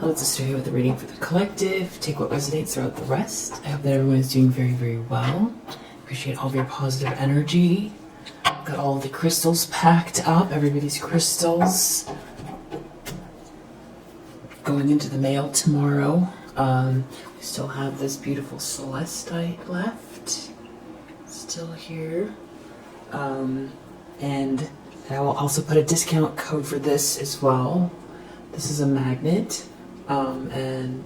Let's just start here with the reading for the collective. Take what resonates throughout the rest. I hope that everyone is doing very, very well. Appreciate all of your positive energy. Got all of the crystals packed up. Everybody's crystals. Going into the mail tomorrow. We still have this beautiful celestite left. Still here. And I will also put a discount code for this as well. This is a magnet. And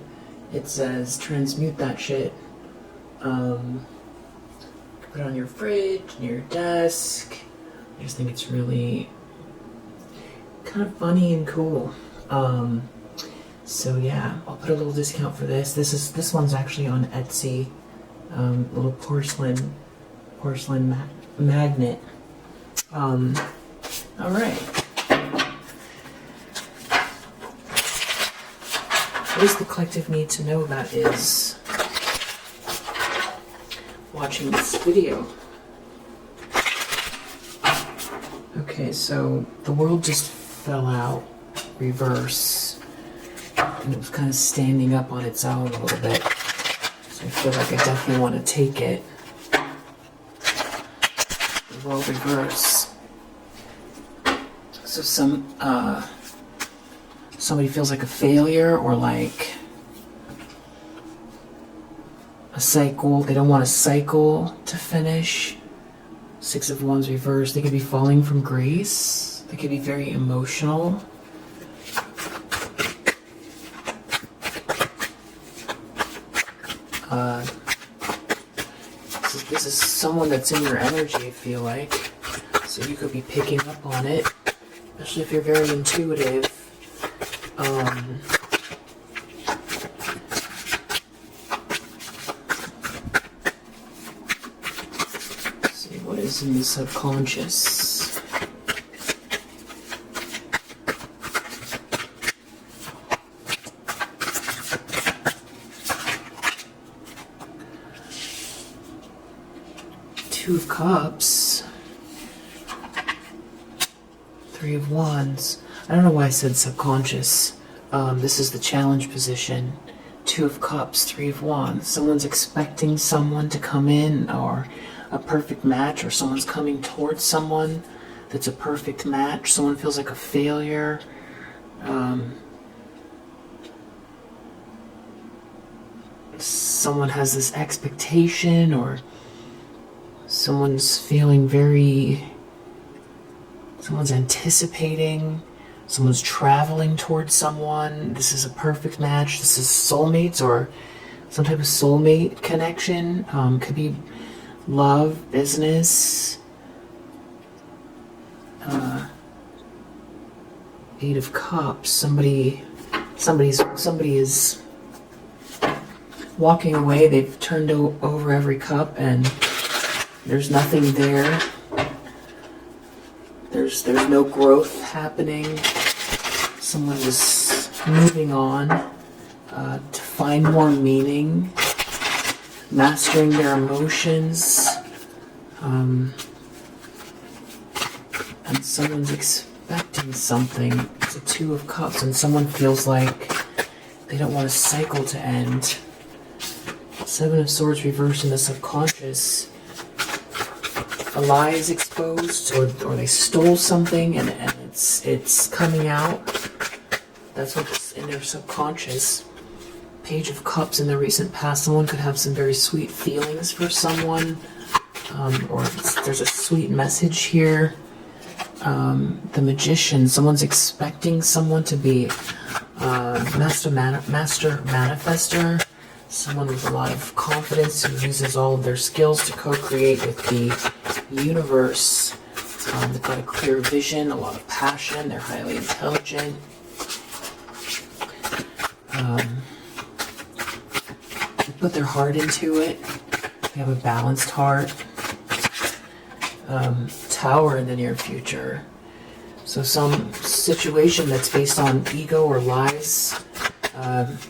it says transmute that shit. Put it on your fridge, near your desk. I just think it's really kind of funny and cool. So yeah, I'll put a little discount for this. This one's actually on Etsy. Little porcelain magnet. All right. What does the collective need to know that is watching this video? Okay, so the world just fell out reverse, and it was kind of standing up on its own a little bit. So I feel like I definitely want to take it. The world reverse. So somebody feels like a failure, or like a cycle. They don't want a cycle to finish. Six of Wands reversed. They could be falling from grace. They could be very emotional. This is someone that's in your energy, I feel like. So you could be picking up on it, especially if you're very intuitive. Let's see, what is in the subconscious? Two of Cups. Three of Wands. I don't know why I said subconscious. This is the challenge position. Two of Cups, Three of Wands. Someone's expecting someone to come in, or a perfect match, or someone's coming towards someone that's a perfect match. Someone feels like a failure. Someone has this expectation, or someone's feeling someone's anticipating. Someone's traveling towards someone. This is a perfect match. This is soulmates, or some type of soulmate connection. Could be love, business. Eight of Cups. Somebody is walking away. They've turned over every cup, and there's nothing there. There's no growth happening. Someone is moving on to find more meaning, mastering their emotions, and someone's expecting something. It's a Two of Cups, and someone feels like they don't want a cycle to end. Seven of Swords reversed in the subconscious. A lie is exposed, or they stole something, and it's coming out. That's what's in their subconscious. Page of Cups in the recent past. Someone could have some very sweet feelings for someone, or there's a sweet message here. The Magician. Someone's expecting someone to be master manifester. Someone with a lot of confidence who uses all of their skills to co-create with the universe. They've got a clear vision, a lot of passion. They're highly intelligent. They put their heart into it. They have a balanced heart. Tower in the near future. So some situation that's based on ego or lies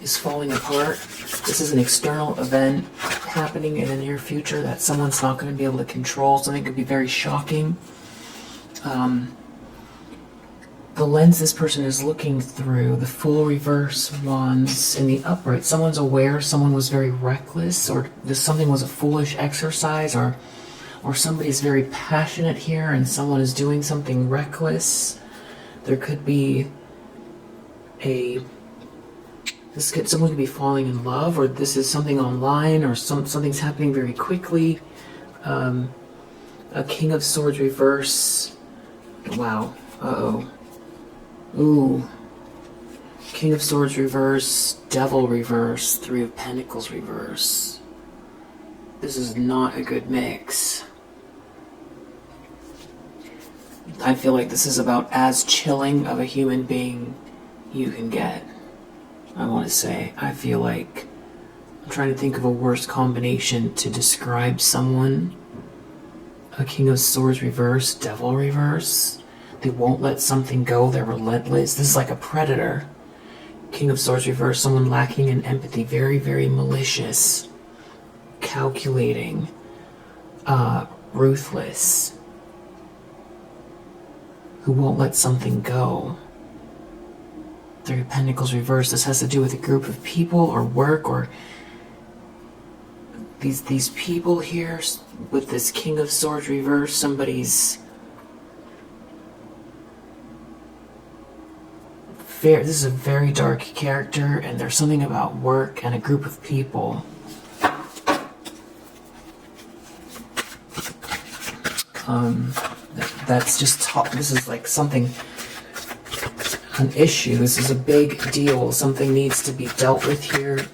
is falling apart. This is an external event happening in the near future that someone's not going to be able to control. Something could be very shocking. the lens this person is looking through, the full reverse wands in the upright. Someone's aware someone was very reckless, or something was a foolish exercise, or somebody's very passionate here and someone is doing something reckless. There could be someone could be falling in love, or this is something online, or something's happening very quickly. A King of Swords reverse. Wow. Uh-oh. Ooh. King of Swords reverse, Devil reverse, Three of Pentacles reverse. This is not a good mix. I feel like this is about as chilling of a human being you can get. I want to say, I feel like I'm trying to think of a worse combination to describe someone. A King of Swords reverse, Devil reverse. They won't let something go. They're relentless. This is like a predator. King of Swords reverse, someone lacking in empathy. Very, very malicious. Calculating. Ruthless. Who won't let something go. Three of Pentacles reverse. This has to do with a group of people or work, or these people here with this King of Swords reverse. Somebody's this is a very dark character, and there's something about work and a group of people. That's just this is like something, an issue. This is a big deal. Something needs to be dealt with here.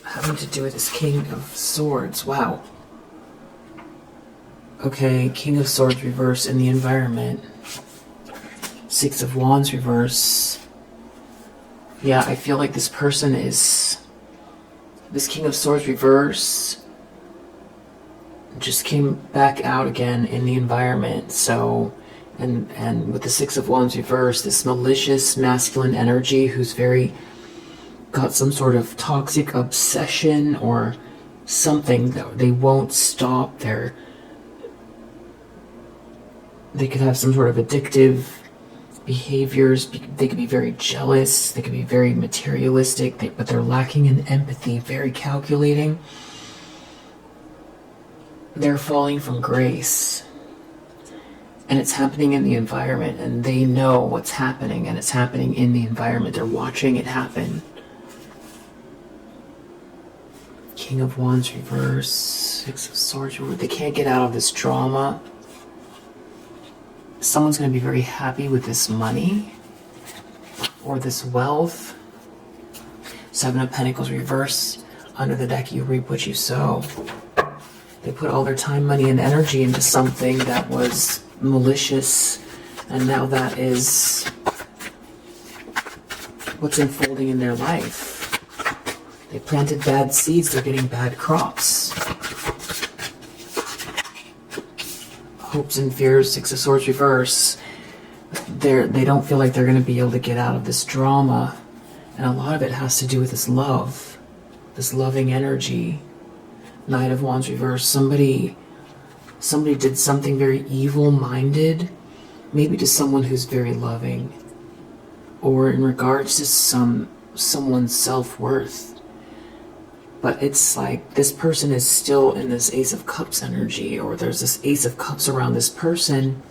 Having to do with this King of Swords. Wow. Okay, King of Swords reverse in the environment. Six of Wands reverse. Yeah, I feel like this person is... This King of Swords reverse just came back out again in the environment. So, and with the Six of Wands reverse, this malicious masculine energy who's very... got some sort of toxic obsession or something that they won't stop. They could have some sort of addictive behaviors. They could be very jealous. They could be very materialistic, but they're lacking in empathy, very calculating. They're falling from grace. And it's happening in the environment, and they know what's happening, and it's happening in the environment. They're watching it happen. King of Wands reverse, Six of Swords reverse. They can't get out of this drama. Someone's going to be very happy with this money or this wealth. Seven of Pentacles reverse. Under the deck, you reap what you sow. They put all their time, money, and energy into something that was malicious, and now that is what's unfolding in their life. They planted bad seeds, they're getting bad crops. Hopes and fears, Six of Swords reverse. They don't feel like they're going to be able to get out of this drama. And a lot of it has to do with this love, this loving energy. Knight of Wands reverse. Somebody did something very evil-minded, maybe to someone who's very loving, or in regards to someone's self-worth. But it's like this person is still in this Ace of Cups energy, or there's this Ace of Cups around this person,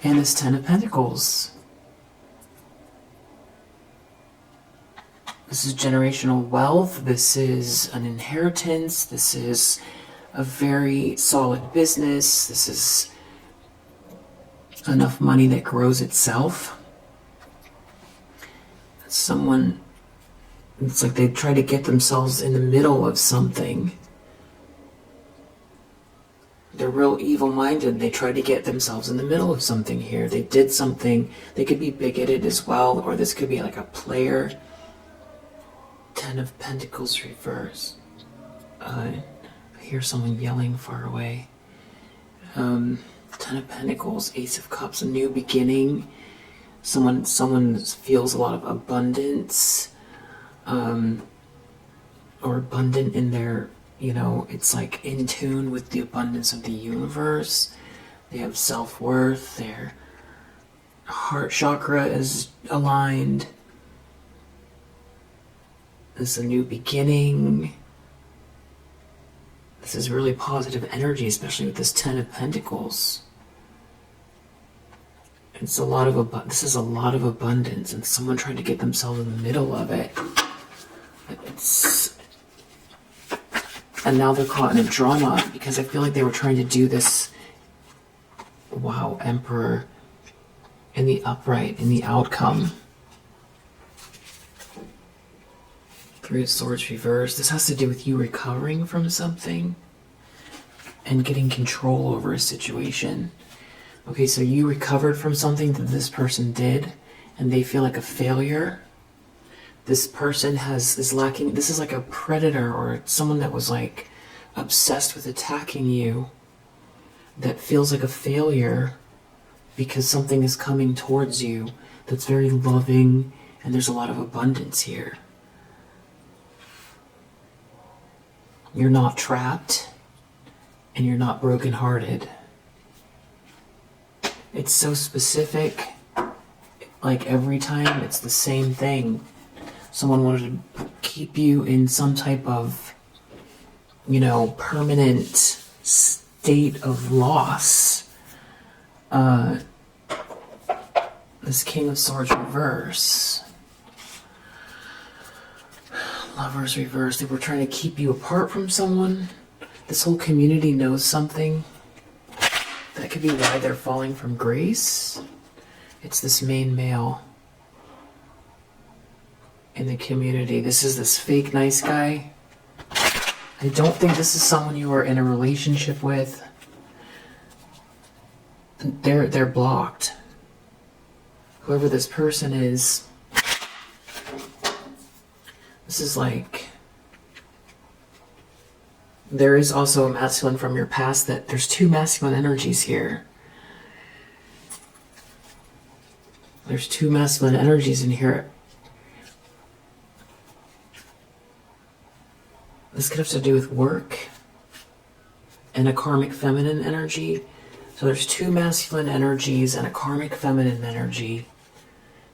and this Ten of Pentacles. This is generational wealth. This is an inheritance. This is a very solid business. This is enough money that grows itself. Someone... It's like they try to get themselves in the middle of something. They're real evil-minded. They try to get themselves in the middle of something here. They did something. They could be bigoted as well, or this could be like a player. Ten of Pentacles reverse. I hear someone yelling far away. Ten of Pentacles, Ace of Cups, a new beginning. Someone feels a lot of abundance. Or abundant in their, it's like in tune with the abundance of the universe. They have self-worth. Their heart chakra is aligned. This is a new beginning. This is really positive energy, especially with this Ten of Pentacles. It's a lot of this is a lot of abundance, and someone trying to get themselves in the middle of it. And now they're caught in a drama because I feel like they were trying to do this. Wow, Emperor in the upright, in the outcome. Three of Swords reversed. This has to do with you recovering from something and getting control over a situation. Okay, so you recovered from something that this person did, and they feel like a failure. This person is lacking. This is like a predator or someone that was like obsessed with attacking you, that feels like a failure because something is coming towards you that's very loving, and there's a lot of abundance here. You're not trapped, and you're not brokenhearted. It's so specific. Like every time, it's the same thing. Someone wanted to keep you in some type of, permanent state of loss. This King of Swords reverse. Lovers reverse. They were trying to keep you apart from someone. This whole community knows something. That could be why they're falling from grace. It's this main male in the community. This is this fake nice guy. I don't think this is someone you are in a relationship with. They're blocked. Whoever this person is, this is like, there is also a masculine from your past. That there's two masculine energies here. There's two masculine energies in here. This could have to do with work and a karmic feminine energy. So there's two masculine energies and a karmic feminine energy.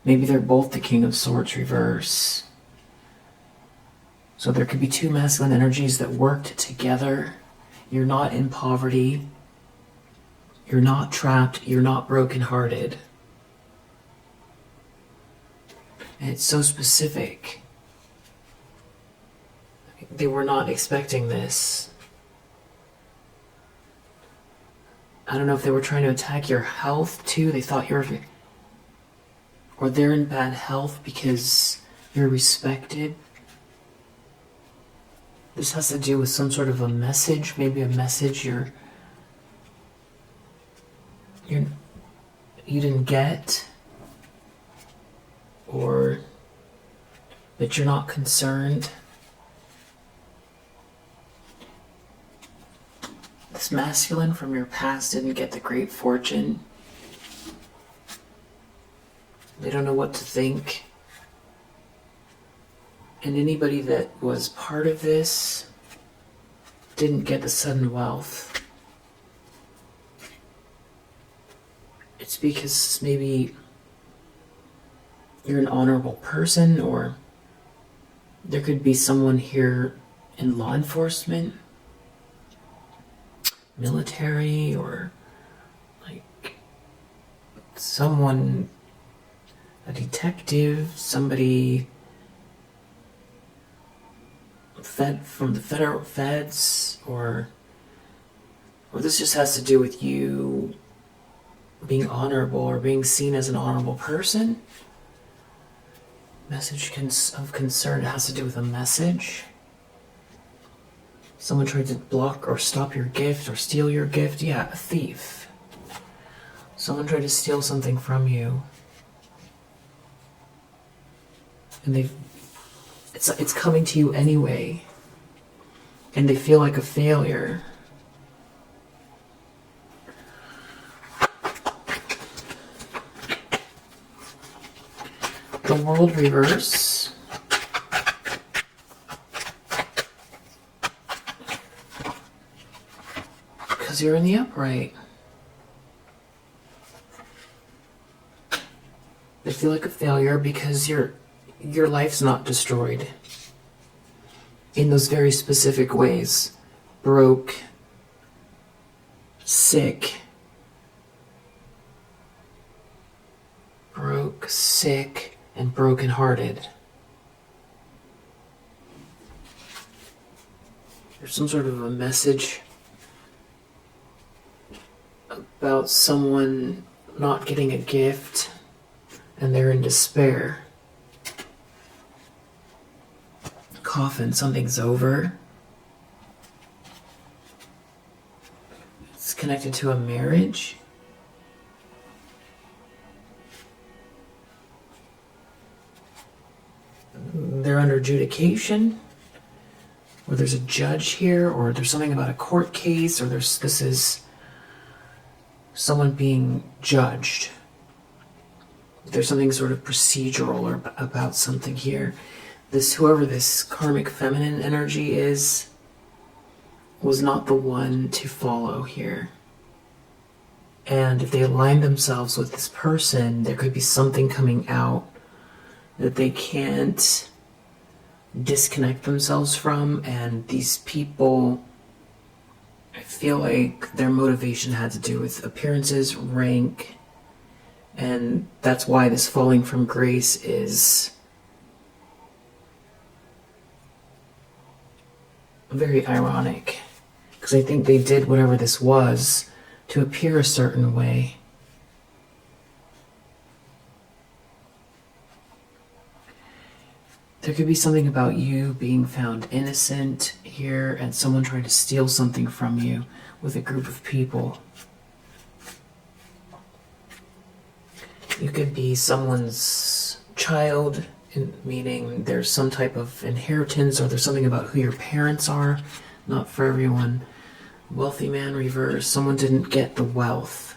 Maybe they're both the King of Swords reverse. So there could be two masculine energies that worked together. You're not in poverty. You're not trapped. You're not brokenhearted. And it's so specific. They were not expecting this. I don't know if they were trying to attack your health too. They thought you're... Or they're in bad health because you're respected. This has to do with some sort of a message. Maybe a message you didn't get. Or that you're not concerned. This masculine from your past didn't get the great fortune. They don't know what to think. And anybody that was part of this didn't get the sudden wealth. It's because maybe you're an honorable person, or there could be someone here in law enforcement, military, or like someone, a detective, somebody from the federal feds, or this just has to do with you being honorable or being seen as an honorable person. Message of concern has to do with a message. Someone tried to block or stop your gift or steal your gift. Yeah, a thief. Someone tried to steal something from you. And it's coming to you anyway. And they feel like a failure. The World reverse. Because you're in the upright. They feel like a failure because your life's not destroyed in those very specific ways. Broke, sick, and brokenhearted. There's some sort of a message about someone not getting a gift and they're in despair. Coffin, something's over. It's connected to a marriage. They're under adjudication, or there's a judge here, or there's something about a court case, or this is someone being judged. There's something sort of procedural or about something here. Whoever this karmic feminine energy is, was not the one to follow here. And if they align themselves with this person, there could be something coming out that they can't disconnect themselves from, and these people, I feel like their motivation had to do with appearances, rank, and that's why this falling from grace is very ironic, because I think they did whatever this was to appear a certain way. There could be something about you being found innocent here and someone trying to steal something from you with a group of people. You could be someone's child, meaning there's some type of inheritance, or there's something about who your parents are. Not for everyone. Wealthy man reverse. Someone didn't get the wealth.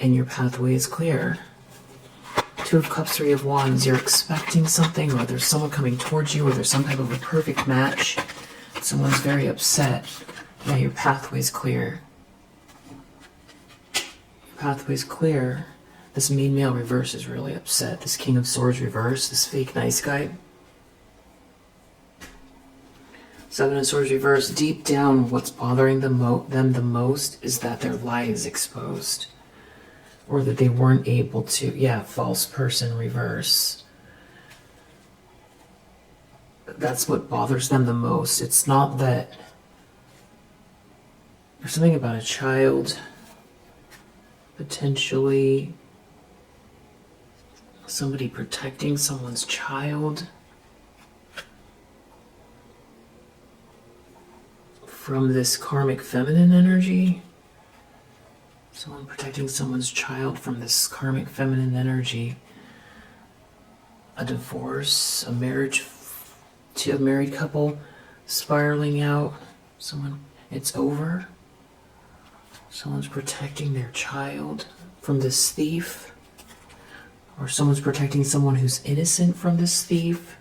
And your pathway is clear. Two of Cups, Three of Wands. You're expecting something, or there's someone coming towards you, or there's some type of a perfect match. Someone's very upset. Yeah, your pathway's clear. Your pathway's clear. This mean male reverse is really upset. This King of Swords reverse, this fake nice guy. Seven of Swords reverse. Deep down, what's bothering them the most is that their lie is exposed. Or that they weren't able to, false person reverse. That's what bothers them the most. It's not that there's something about a child, potentially somebody protecting someone's child from this karmic feminine energy. Someone protecting someone's child from this karmic feminine energy. A divorce, a marriage, a married couple spiraling out. It's over. Someone's protecting their child from this thief. Or someone's protecting someone who's innocent from this thief.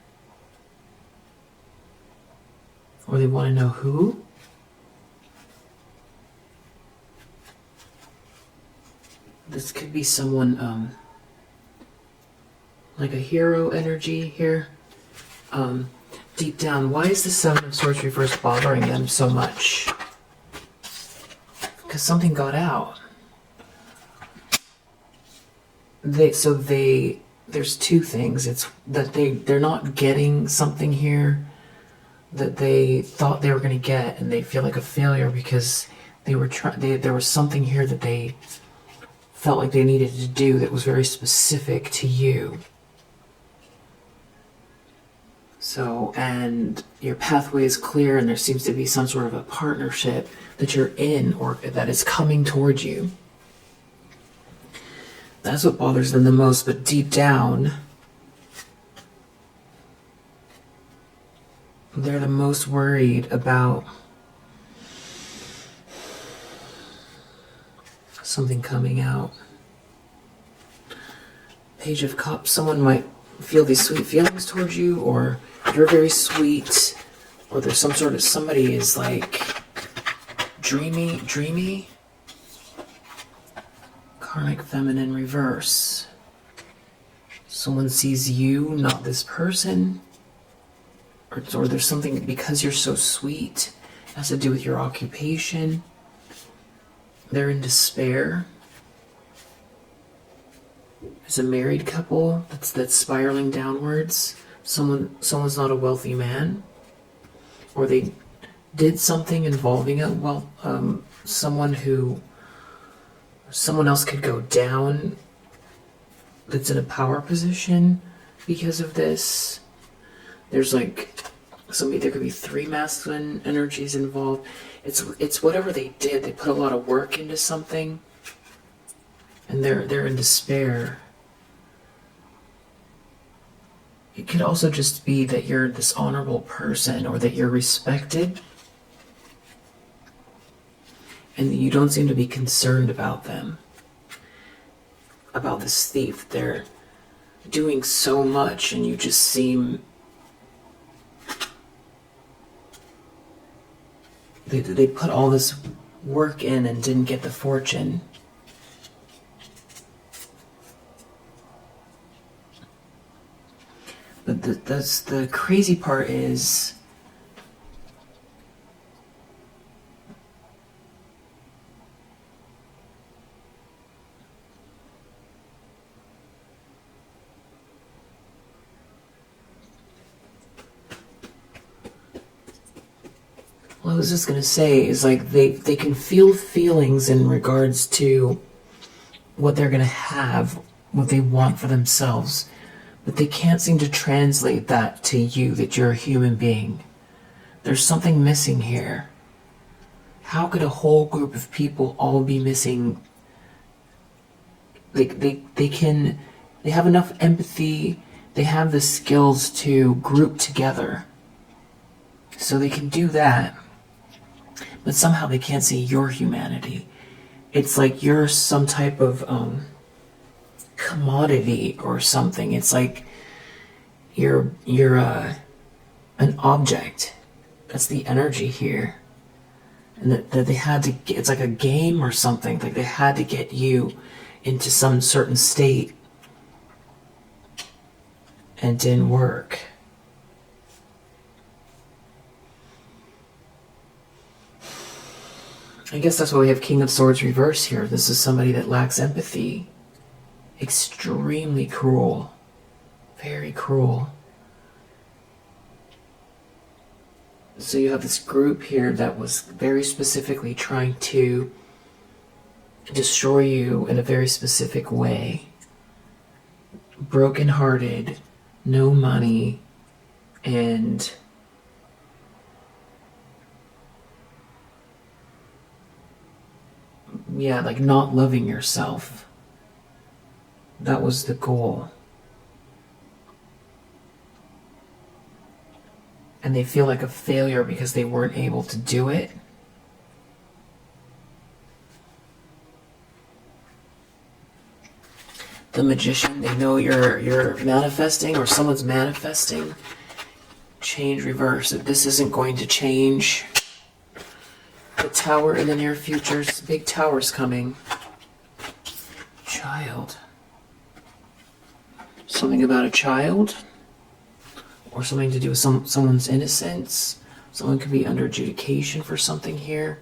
Or they want to know who. This could be someone, like a hero energy here. Deep down, why is the Seven of Swords reverse bothering them so much? Because something got out. There's two things. It's that they're not getting something here that they thought they were going to get, and they feel like a failure because there was something here that they felt like they needed to do that was very specific to you. So, and your pathway is clear, and there seems to be some sort of a partnership that you're in, or that is coming towards you. That's what bothers them the most, but deep down, they're the most worried about something coming out. Page of Cups. Someone might feel these sweet feelings towards you, or you're very sweet, or there's somebody is like dreamy. Karmic feminine reverse. Someone sees you, not this person. Or there's something, because you're so sweet, it has to do with your occupation. They're in despair. There's a married couple that's spiraling downwards. Someone's not a wealthy man. Or they did something involving someone else could go down that's in a power position because of this. There's like there could be 3 masculine energies involved. It's whatever they did. They put a lot of work into something, and they're in despair. It could also just be that you're this honorable person, or that you're respected, and you don't seem to be concerned about them, about this thief. They're doing so much, and you just seem... They put all this work in and didn't get the fortune. But the crazy part is... Well, I was just gonna say, is like they can feel feelings in regards to what they're gonna have, what they want for themselves, but they can't seem to translate that to you, that you're a human being. There's something missing here. How could a whole group of people all be missing? They have enough empathy, they have the skills to group together, so they can do that. But somehow they can't see your humanity. It's like you're some type of commodity or something. It's like you're an object. That's the energy here. And that they had to get, it's like a game or something. Like they had to get you into some certain state, and it didn't work. I guess that's why we have King of Swords reverse here. This is somebody that lacks empathy. Extremely cruel. Very cruel. So you have this group here that was very specifically trying to destroy you in a very specific way. Broken-hearted, no money, and yeah, like not loving yourself. That was the goal. And they feel like a failure because they weren't able to do it. The Magician, they know you're manifesting, or someone's manifesting. Change reverse. That this isn't going to change. The Tower in the near future. Big tower's coming. Child. Something about a child? Or something to do with someone's innocence? Someone could be under adjudication for something here.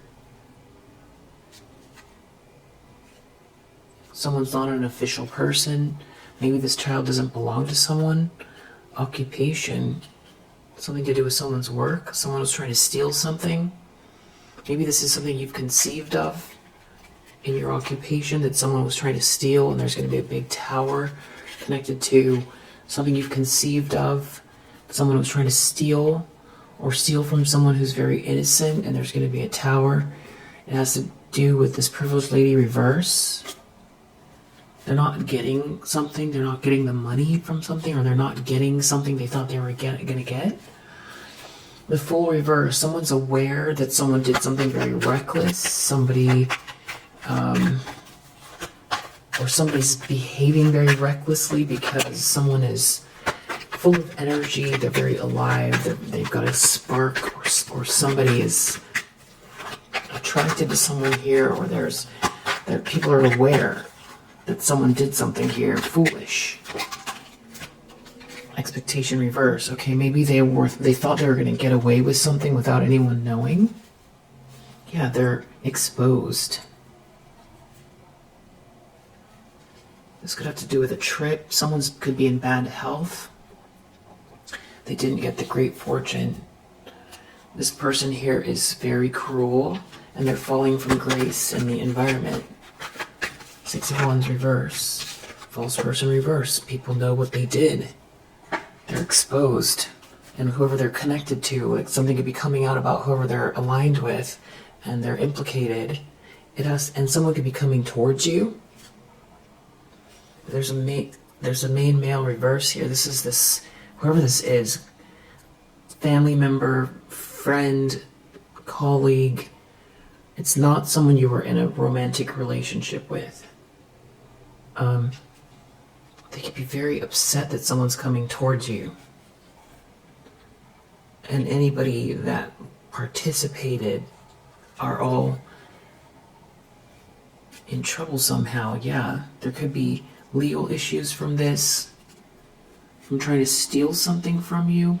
Someone's not an official person. Maybe this child doesn't belong to someone. Occupation. Something to do with someone's work. Someone was trying to steal something. Maybe this is something you've conceived of in your occupation that someone was trying to steal, and there's going to be a big tower connected to something you've conceived of. Someone was trying to steal, or steal from someone who's very innocent, and there's going to be a tower. It has to do with this privileged lady reverse. They're not getting something, they're not getting the money from something, or they're not getting something they thought they were going to get. The Fool reverse, someone's aware that someone did something very reckless, somebody, or somebody's behaving very recklessly because someone is full of energy, they're very alive, they've got a spark, or somebody is attracted to someone here, or people are aware. that someone did something here foolish. Expectation reverse. Okay, maybe they thought they were going to get away with something without anyone knowing. Yeah, they're exposed. This could have to do with a trip. Someone could be in bad health. They didn't get the great fortune. This person here is very cruel, and they're falling from grace in the environment. 6 of Wands reverse. False person reverse. People know what they did. They're exposed. And whoever they're connected to, like something could be coming out about whoever they're aligned with, and they're implicated. And someone could be coming towards you. There's a main male reverse here. Whoever this is, family member, friend, colleague. It's not someone you were in a romantic relationship with. They could be very upset that someone's coming towards you. And anybody that participated are all in trouble somehow. Yeah, there could be legal issues from this, from trying to steal something from you.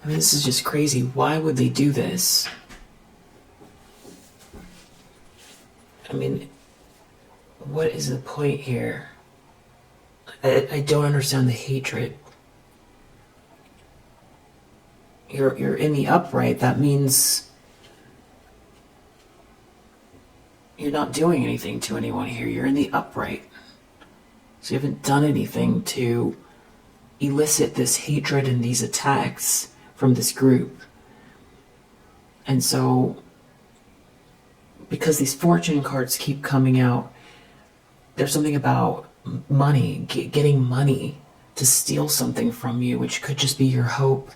I mean, this is just crazy. Why would they do this? I mean, what is the point here? I don't understand the hatred. You're in the upright. That means you're not doing anything to anyone here. You're in the upright. So you haven't done anything to elicit this hatred and these attacks from this group. And so, because these fortune cards keep coming out, there's something about money, getting money to steal something from you, which could just be your hope.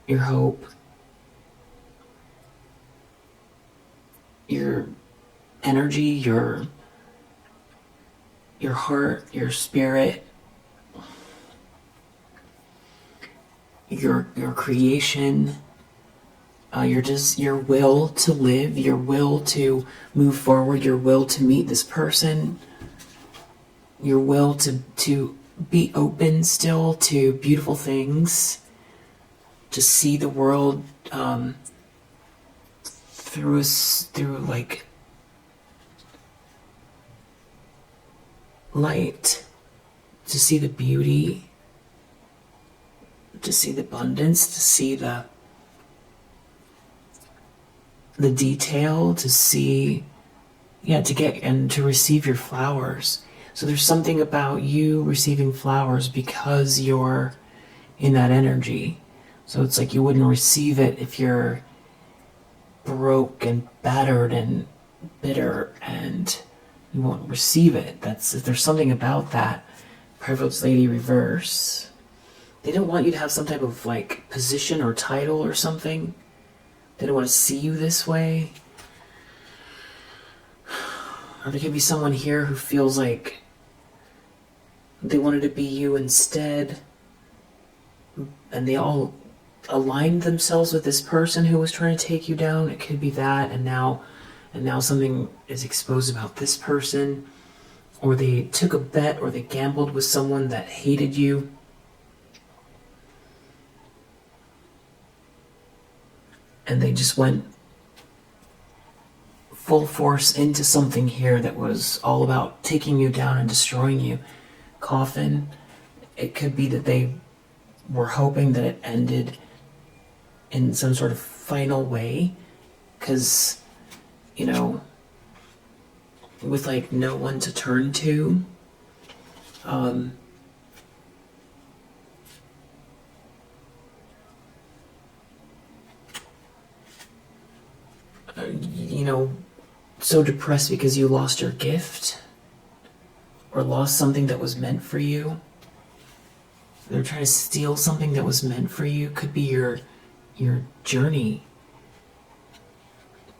Your hope. Your energy, your heart, your spirit, your creation, your will to live, your will to move forward, your will to meet this person, your will to be open still to beautiful things, to see the world through like light, to see the beauty, to see the abundance, to see the detail, to see, to get and to receive your flowers. So there's something about you receiving flowers because you're in that energy. So it's like you wouldn't receive it if you're broke and battered and bitter, and you won't receive it. There's something about that. Privileged Lady reverse. They don't want you to have some type of like position or title or something. They don't want to see you this way. Or there could be someone here who feels like they wanted to be you instead, and they all aligned themselves with this person who was trying to take you down. It could be that, and now something is exposed about this person, or they took a bet, or they gambled with someone that hated you. And they just went full force into something here that was all about taking you down and destroying you. Coffin. It could be that they were hoping that it ended in some sort of final way, because, with like no one to turn to, so depressed because you lost your gift or lost something that was meant for you. They're trying to steal something that was meant for you. Could be your journey,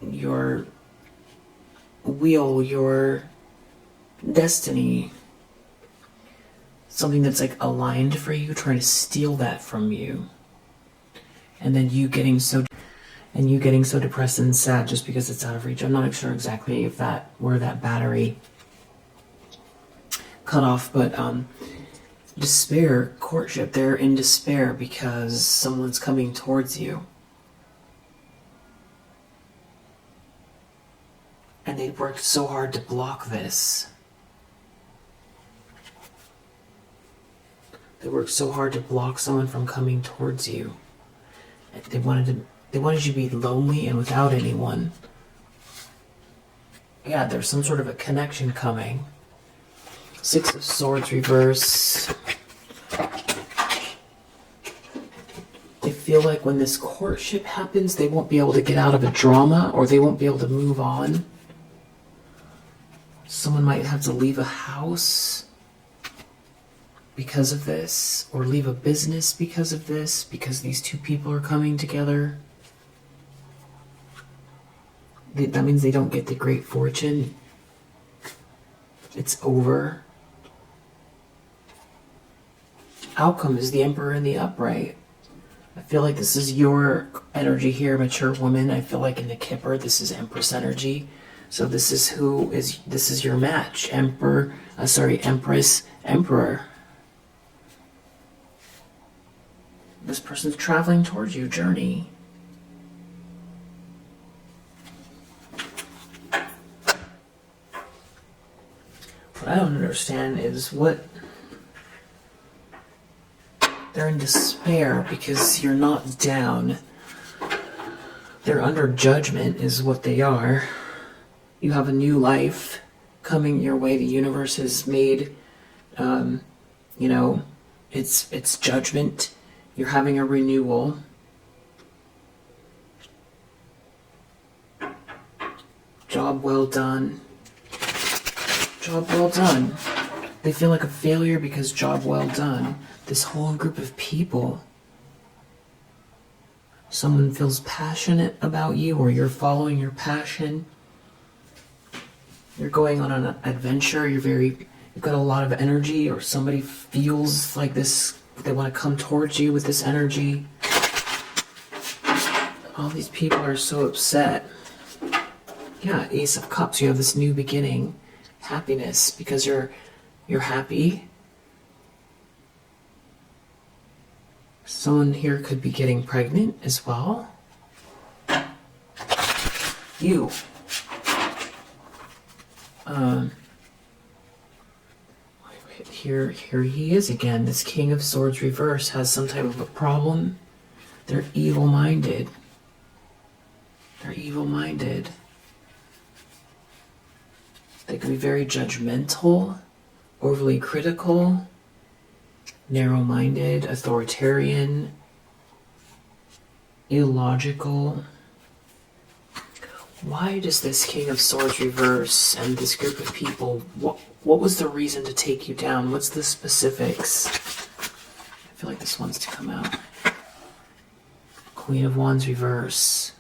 your wheel, your destiny. Something that's like aligned for you, trying to steal that from you. And then you getting so... and you getting so depressed and sad just because it's out of reach. I'm not sure exactly if where that battery cut off, but despair, courtship, they're in despair because someone's coming towards you. And they worked so hard to block this. They worked so hard to block someone from coming towards you. They wanted you to be lonely and without anyone. Yeah, there's some sort of a connection coming. Six of Swords reverse. They feel like when this courtship happens, they won't be able to get out of a drama, or they won't be able to move on. Someone might have to leave a house because of this, or leave a business because of this, because these two people are coming together. That means they don't get the great fortune. It's over. Outcome is the Emperor in the upright. I feel like this is your energy here, mature woman. I feel like in the Kipper, this is Empress energy. So this is your match. Empress, Emperor. This person's traveling towards you, journey. What I don't understand is they're in despair because you're not down. They're under judgment is what they are. You have a new life coming your way. The universe has made, it's judgment. You're having a renewal. Job well done. Job well done. They feel like a failure because job well done. This whole group of people. Someone feels passionate about you, or you're following your passion. You're going on an adventure. You've got a lot of energy, or somebody feels like this. They want to come towards you with this energy. All these people are so upset. Yeah, Ace of Cups. You have this new beginning. Happiness, because you're happy. Someone here could be getting pregnant as well. You. Here he is again. This King of Swords reverse has some type of a problem. They're evil-minded. They're evil-minded. They can be very judgmental, overly critical, narrow-minded, authoritarian, illogical. Why does this King of Swords reverse and this group of people, what was the reason to take you down? What's the specifics? I feel like this wants to come out. Queen of Wands reverse.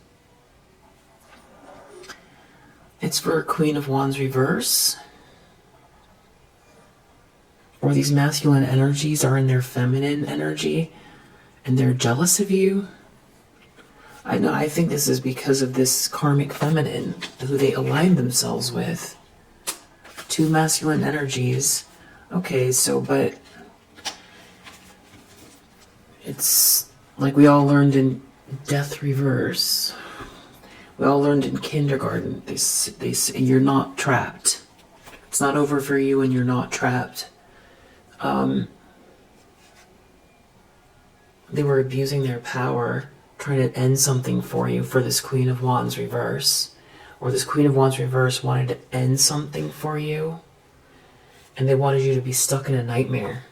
It's for Queen of Wands reverse. Or these masculine energies are in their feminine energy and they're jealous of you. I think this is because of this karmic feminine who they align themselves with. Two masculine energies. Okay, but it's like we all learned in Death Reverse. We all learned in kindergarten. They say you're not trapped. It's not over for you and you're not trapped. They were abusing their power, trying to end something for you, for this Queen of Wands reverse. Or this Queen of Wands reverse wanted to end something for you, and they wanted you to be stuck in a nightmare.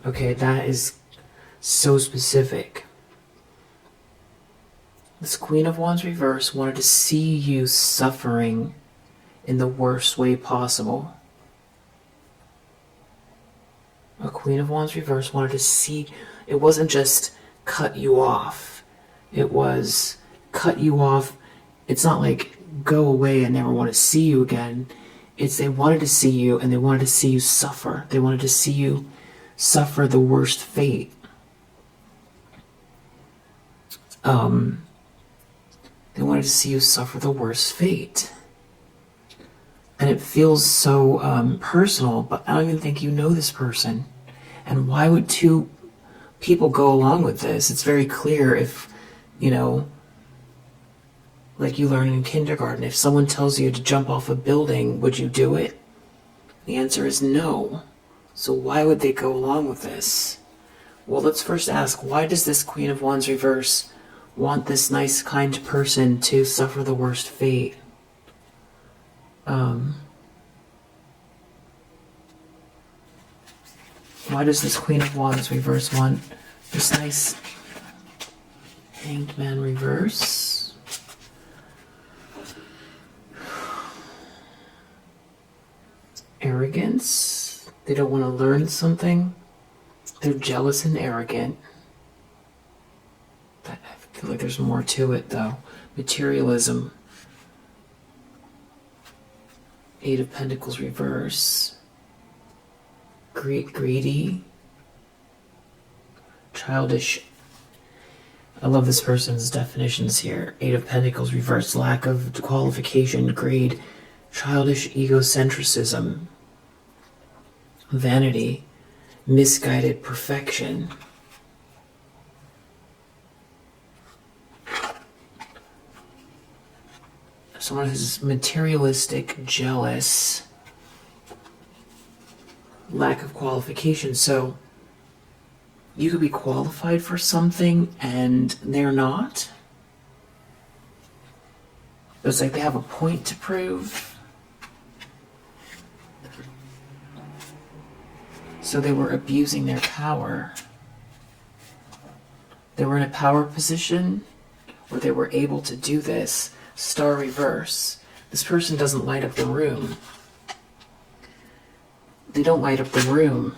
Okay, that is so specific. This Queen of Wands reverse wanted to see you suffering in the worst way possible. A Queen of Wands reverse wanted to see, it wasn't just cut you off. It was cut you off. It's not like go away and never want to see you again. It's they wanted to see you and they wanted to see you suffer. They wanted to see you suffer the worst fate. They wanted to see you suffer the worst fate. And it feels so personal, but I don't even think you know this person. And why would two people go along with this? It's very clear if, like you learn in kindergarten, if someone tells you to jump off a building, would you do it? The answer is no. So why would they go along with this? Well, let's first ask, why does this Queen of Wands reverse want this nice, kind person to suffer the worst fate? Why does this Queen of Wands reverse want this nice Hanged Man reverse? Arrogance. They don't want to learn something. They're jealous and arrogant. I feel like there's more to it, though. Materialism. Eight of Pentacles reverse. Greedy. Childish. I love this person's definitions here. Eight of Pentacles reverse. Lack of qualification, greed, childish egocentrism, vanity, misguided perfection. Someone who's materialistic, jealous, lack of qualification. So you could be qualified for something and they're not. It's like they have a point to prove. So they were abusing their power. They were in a power position where they were able to do this. Star reverse. This person doesn't light up the room. They don't light up the room.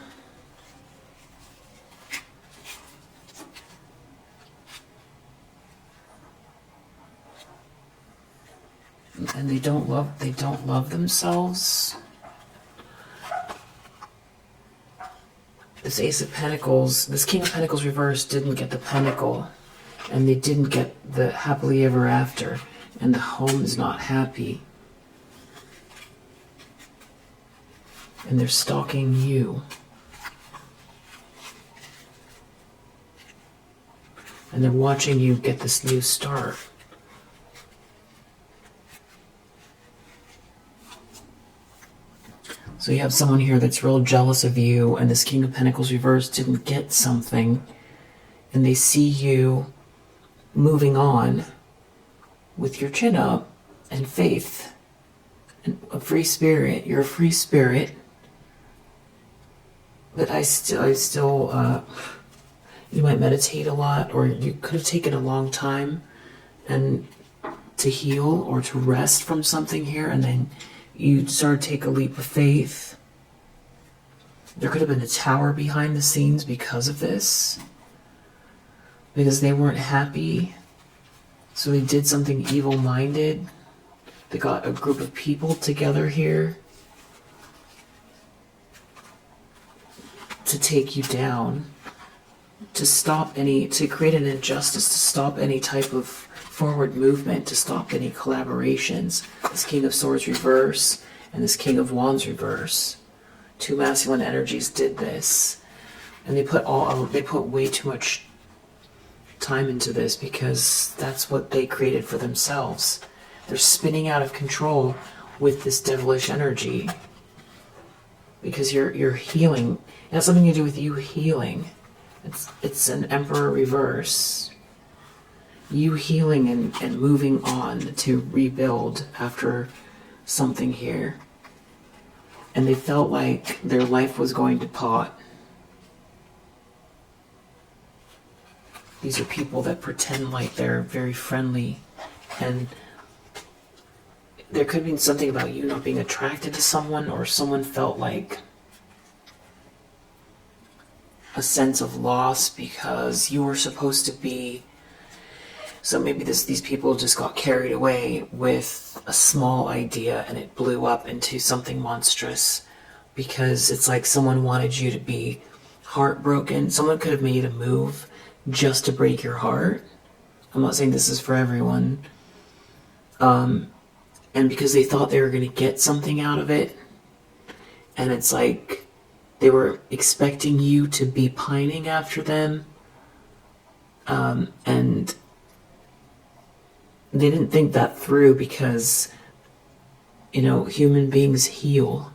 And they don't love themselves. This Ace of Pentacles, this King of Pentacles reverse didn't get the pentacle, and they didn't get the happily ever after, and the home is not happy. And they're stalking you. And they're watching you get this new start. So you have someone here that's real jealous of you, and this King of Pentacles reverse didn't get something, and they see you moving on with your chin up and faith and a free spirit. You're a free spirit, but I still you might meditate a lot, or you could have taken a long time and to heal or to rest from something here, and then you start to take a leap of faith. There could have been a tower behind the scenes because of this, because they weren't happy, so they did something evil-minded. They got a group of people together here to take you down, to create an injustice, to stop any type of forward movement, to stop any collaborations. This King of Swords reverse and this King of Wands reverse. Two masculine energies did this, and they put way too much time into this because that's what they created for themselves. They're spinning out of control with this devilish energy because you're healing. It has something to do with you healing. It's an Emperor reverse. You healing and moving on to rebuild after something here. And they felt like their life was going to pot. These are people that pretend like they're very friendly, and there could have been something about you not being attracted to someone, or someone felt like a sense of loss because you were supposed to be. So maybe these people just got carried away with a small idea and it blew up into something monstrous, because it's like someone wanted you to be heartbroken. Someone could have made a move just to break your heart. I'm not saying this is for everyone, And because they thought they were going to get something out of it, and it's like they were expecting you to be pining after them, and they didn't think that through because, human beings heal.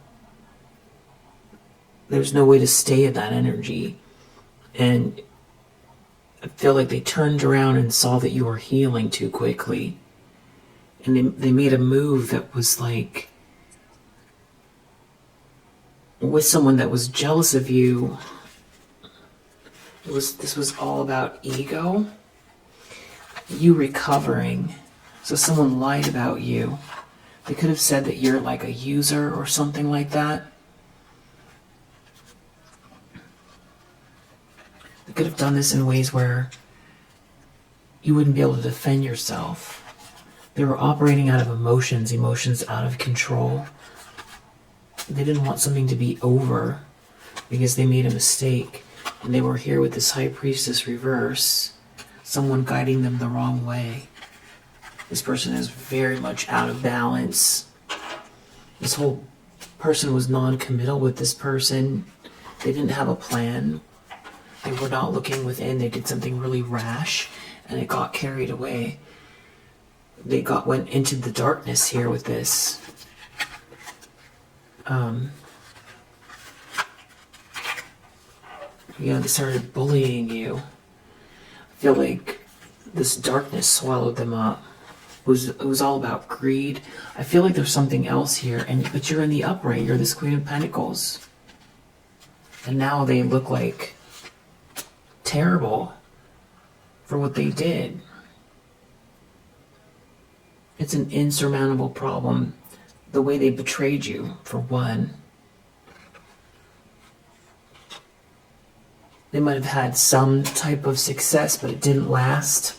There's no way to stay in that energy. And I feel like they turned around and saw that you were healing too quickly. And they made a move that was like, with someone that was jealous of you. This was all about ego. You recovering. So someone lied about you. They could have said that you're like a user or something like that. They could have done this in ways where you wouldn't be able to defend yourself. They were operating out of emotions out of control. They didn't want something to be over because they made a mistake. And they were here with this High Priestess reverse, someone guiding them the wrong way. This person is very much out of balance. This whole person was non-committal with this person. They didn't have a plan. They were not looking within. They did something really rash, and it got carried away. They went into the darkness here with this. They started bullying you. I feel like this darkness swallowed them up. It was all about greed. I feel like there's something else here, but you're in the upright. You're this Queen of Pentacles. And now they look like terrible for what they did. It's an insurmountable problem. The way they betrayed you, for one. They might have had some type of success, but it didn't last.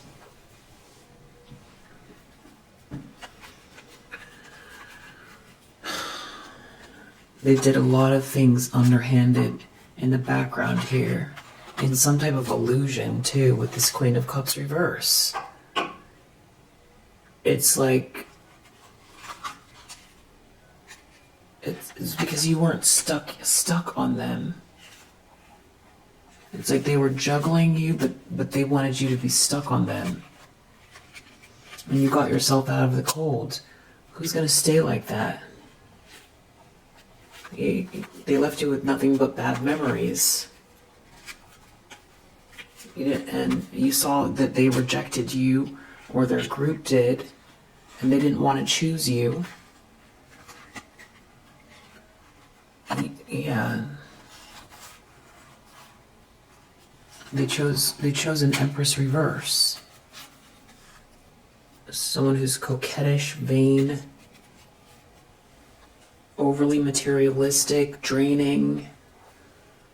They did a lot of things underhanded in the background here. In some type of illusion, too, with this Queen of Cups reverse. It's like... It's because you weren't stuck on them. It's like they were juggling you, but they wanted you to be stuck on them. And you got yourself out of the cold. Who's going to stay like that? They left you with nothing but bad memories. And you saw that they rejected you, or their group did, and they didn't want to choose you. Yeah. They chose an Empress reverse. Someone who's coquettish, vain, overly materialistic, draining,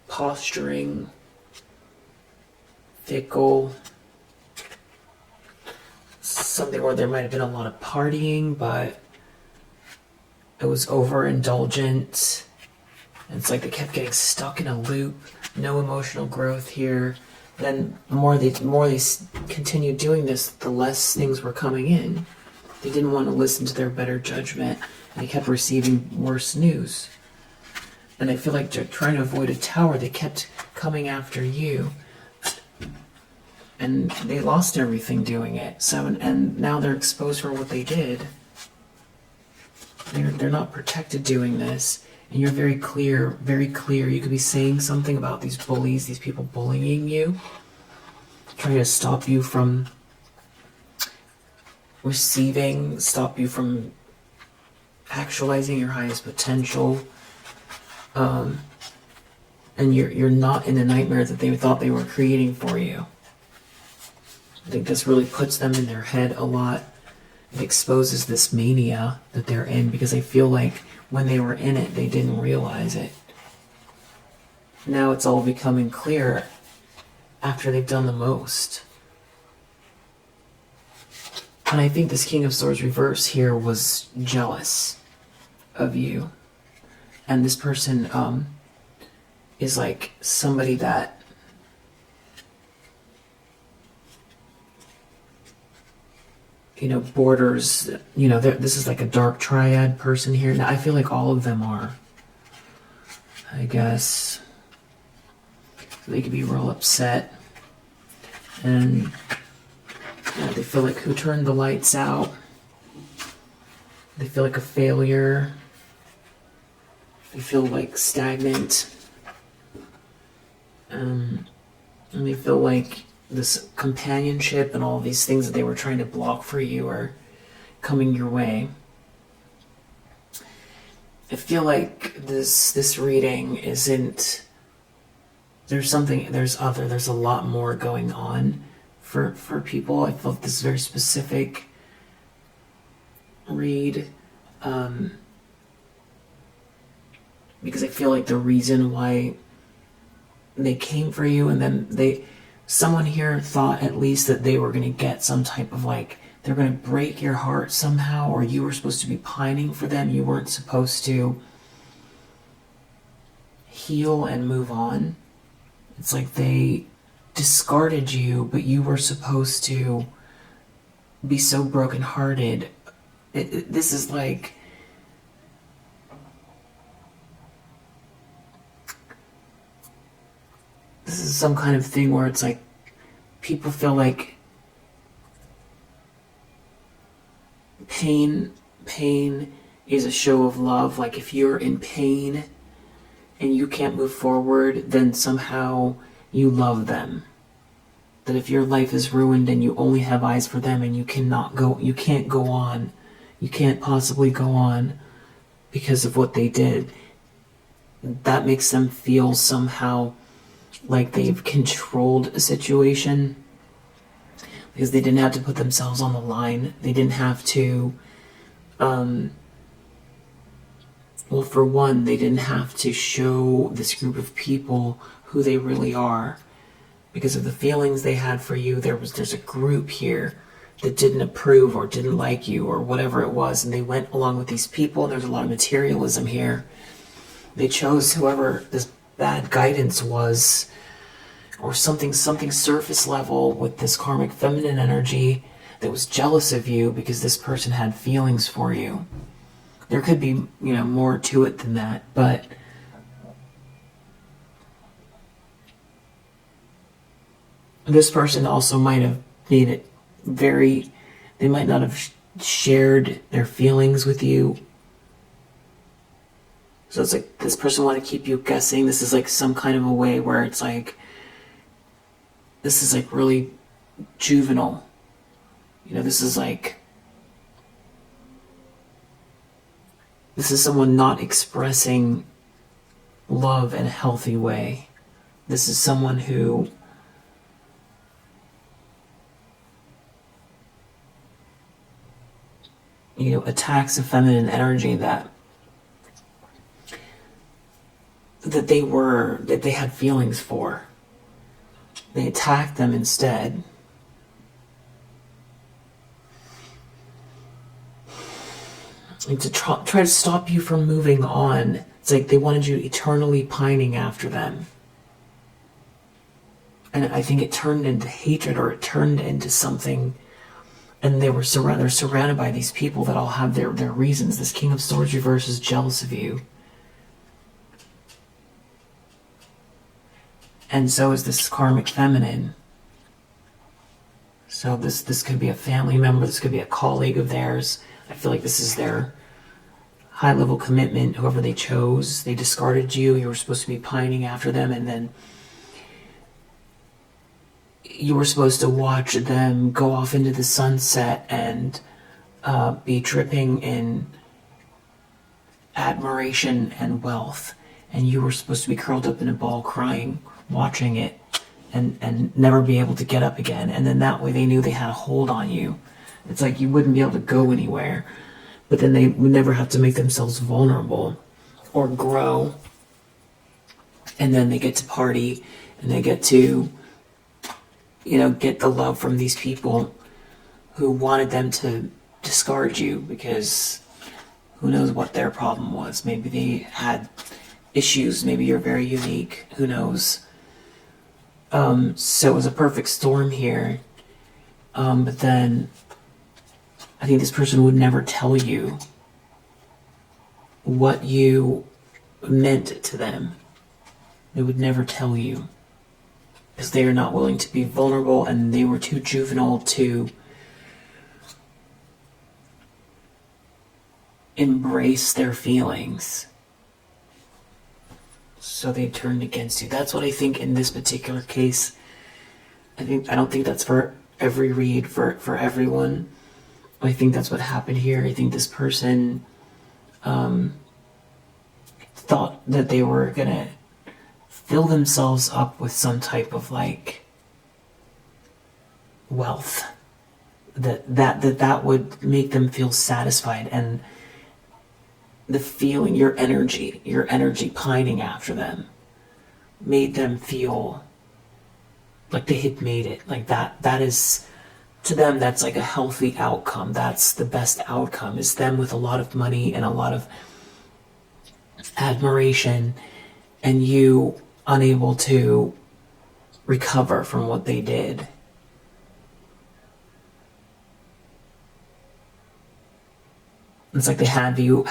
posturing, fickle. Something where there might have been a lot of partying, but it was overindulgent. It's like they kept getting stuck in a loop. No emotional growth here. Then the more they continued doing this, the less things were coming in. They didn't want to listen to their better judgment, and they kept receiving worse news. And I feel like they're trying to avoid a tower. They kept coming after you, and they lost everything doing it. So, and now they're exposed for what they did. They're not protected doing this. And you're very clear. You could be saying something about these bullies, these people bullying you, trying to stop you from receiving, stop you from actualizing your highest potential. And you're not in the nightmare that they thought they were creating for you. I think this really puts them in their head a lot. It exposes this mania that they're in, because I feel like when they were in it, they didn't realize it. Now it's all becoming clear after they've done the most. And I think this King of Swords reverse here was jealous of you. And this person is like somebody that borders, this is like a dark triad person here. Now, I feel like all of them are, I guess. They could be real upset. And they feel like who turned the lights out. They feel like a failure. They feel like stagnant. And they feel like this companionship and all these things that they were trying to block for you are coming your way. I feel like this reading isn't... There's a lot more going on for people. I feel like this is a very specific read. Because I feel like the reason why they came for you, and then someone here thought at least that they were going to get some type of they're going to break your heart somehow, or you were supposed to be pining for them. You weren't supposed to heal and move on. It's like they discarded you, but you were supposed to be so brokenhearted. This is like... This is some kind of thing where it's like people feel like pain is a show of love. Like if you're in pain and you can't move forward, then somehow you love them. That if your life is ruined and you only have eyes for them and you can't go on, you can't possibly go on because of what they did, that makes them feel somehow like they've controlled a situation, because they didn't have to put themselves on the line. They didn't have to, well, for one, they didn't have to show this group of people who they really are. Because of the feelings they had for you, there's a group here that didn't approve or didn't like you or whatever it was, and they went along with these people, and there's a lot of materialism here. They chose whoever this bad guidance was, or something surface level with this karmic feminine energy that was jealous of you because this person had feelings for you. There could be, more to it than that, but this person also might have made it they might not have shared their feelings with you. So it's like this person want to keep you guessing. This is like some kind of a way where it's like, this is like really juvenile. This is someone not expressing love in a healthy way. This is someone who attacks a feminine energy that they had feelings for. They attacked them instead. And to try to stop you from moving on. It's like they wanted you eternally pining after them. And I think it turned into hatred, or it turned into something. And they're surrounded by these people that all have their reasons. This King of Swords reverse is jealous of you. And so is this karmic feminine. So this could be a family member, this could be a colleague of theirs. I feel like this is their high-level commitment, whoever they chose. They discarded you, you were supposed to be pining after them, and then you were supposed to watch them go off into the sunset and be dripping in admiration and wealth. And you were supposed to be curled up in a ball crying, watching it, and never be able to get up again. And then that way they knew they had a hold on you. It's like you wouldn't be able to go anywhere. But then they would never have to make themselves vulnerable or grow. And then they get to party, and they get to, get the love from these people who wanted them to discard you, because who knows what their problem was. Maybe they had issues. Maybe you're very unique. Who knows? So it was a perfect storm here. But then I think this person would never tell you what you meant to them. They would never tell you because they are not willing to be vulnerable, and they were too juvenile to embrace their feelings. So they turned against you. That's what I think in this particular case. I don't think that's for every read, for everyone. I think that's what happened here. I think this person thought that they were gonna fill themselves up with some type of like wealth, that would make them feel satisfied, and the feeling, your energy pining after them made them feel like they had made it. Like that is, to them, that's like a healthy outcome. That's the best outcome, is them with a lot of money and a lot of admiration, and you unable to recover from what they did. It's like they have you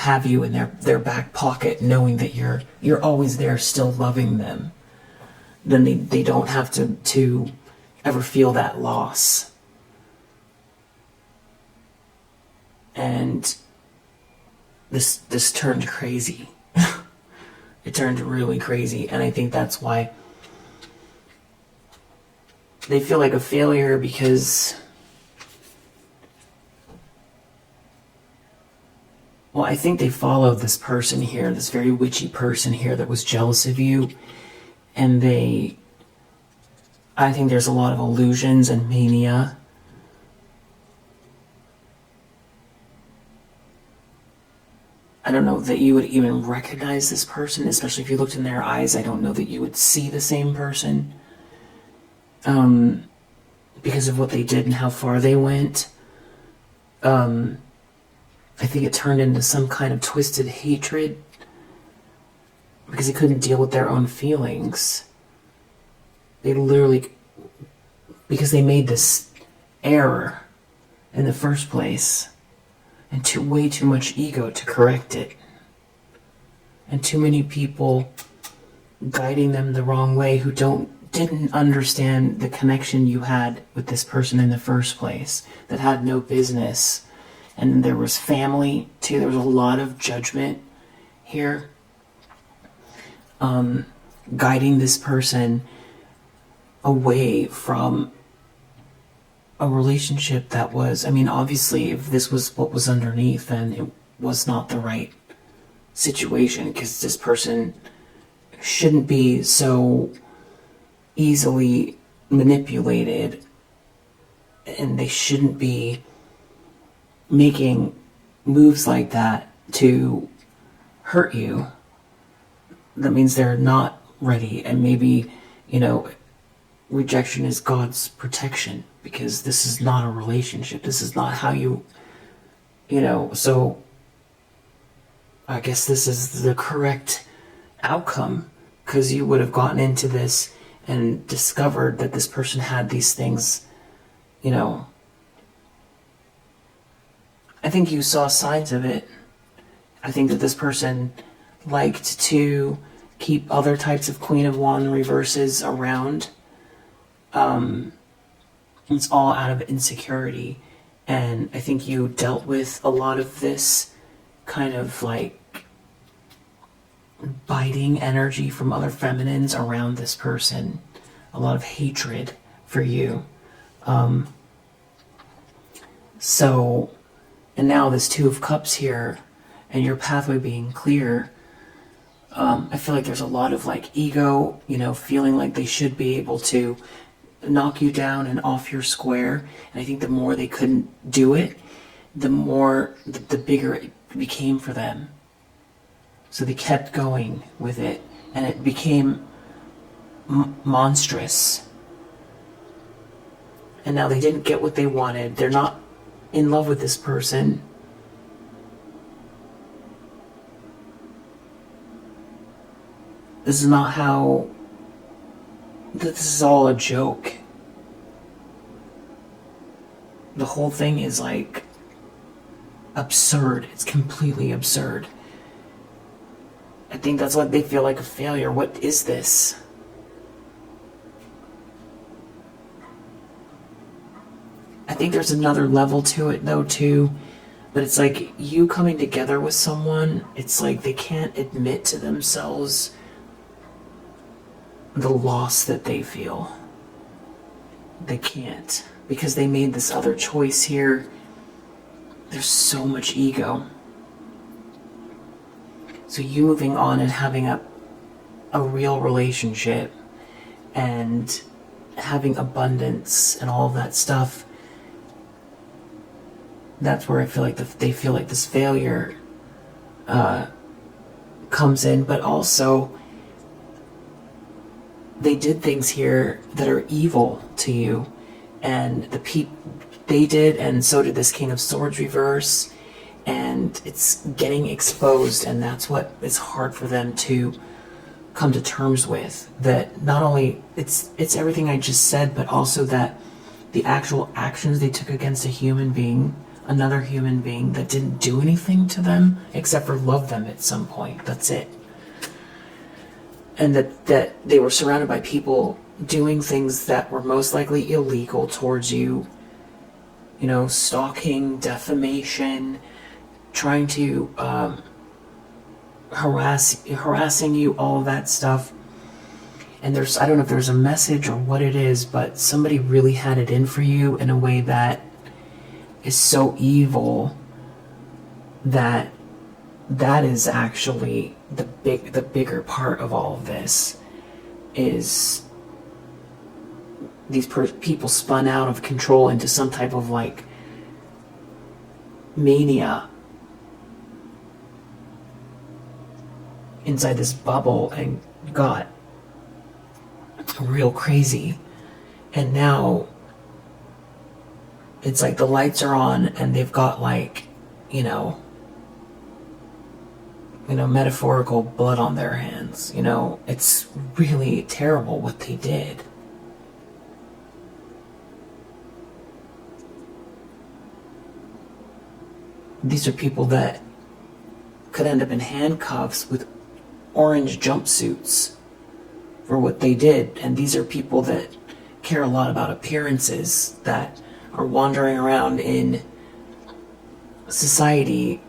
in their back pocket, knowing that you're always there, still loving them. Then they don't have to ever feel that loss. And this turned crazy. It turned really crazy, and I think that's why they feel like a failure, because, well, I think they followed this person here, this very witchy person here that was jealous of you, and I think there's a lot of illusions and mania. I don't know that you would even recognize this person, especially if you looked in their eyes. I don't know that you would see the same person, because of what they did and how far they went. I think it turned into some kind of twisted hatred, because they couldn't deal with their own feelings. They literally, because they made this error in the first place, and way too much ego to correct it, and too many people guiding them the wrong way who didn't understand the connection you had with this person in the first place, that had no business. And there was family too. There was a lot of judgment here, guiding this person away from a relationship that was, I mean, obviously, if this was what was underneath, then it was not the right situation, because this person shouldn't be so easily manipulated, and they shouldn't be making moves like that to hurt you. That means they're not ready, and maybe, rejection is God's protection, because this is not a relationship. This is not how so I guess this is the correct outcome, because you would have gotten into this and discovered that this person had these things, I think you saw signs of it. I think that this person liked to keep other types of Queen of Wands reverses around. It's all out of insecurity, and I think you dealt with a lot of this kind of like biting energy from other feminines around this person, a lot of hatred for you. And now this Two of Cups here, and your pathway being clear, I feel like there's a lot of like ego, feeling like they should be able to knock you down and off your square. And I think the more they couldn't do it, the bigger it became for them. So they kept going with it, and it became monstrous. And now they didn't get what they wanted. They're not in love with this person. This is not how... This is all a joke. The whole thing is like absurd. It's completely absurd. I think that's why they feel like a failure. What is this? I think there's another level to it though too. But it's like you coming together with someone, it's like they can't admit to themselves the loss that they feel. They can't. Because they made this other choice here. There's so much ego. So you moving on and having a real relationship and having abundance and all of that stuff, that's where I feel like they feel like this failure comes in. But also, they did things here that are evil to you, and they did, and so did this King of Swords reverse, and it's getting exposed, and that's what is hard for them to come to terms with. That not only it's everything I just said, but also that the actual actions they took against a human being, another human being that didn't do anything to them except for love them at some point. That's it. And that they were surrounded by people doing things that were most likely illegal towards you. You know, stalking, defamation, trying to harassing you, all of that stuff. And I don't know if there's a message or what it is, but somebody really had it in for you in a way that is so evil that is actually the bigger part of all of this. Is these people spun out of control into some type of like mania inside this bubble and got real crazy. And now it's like the lights are on and they've got like, metaphorical blood on their hands. It's really terrible what they did. These are people that could end up in handcuffs with orange jumpsuits for what they did. And these are people that care a lot about appearances, that are wandering around in society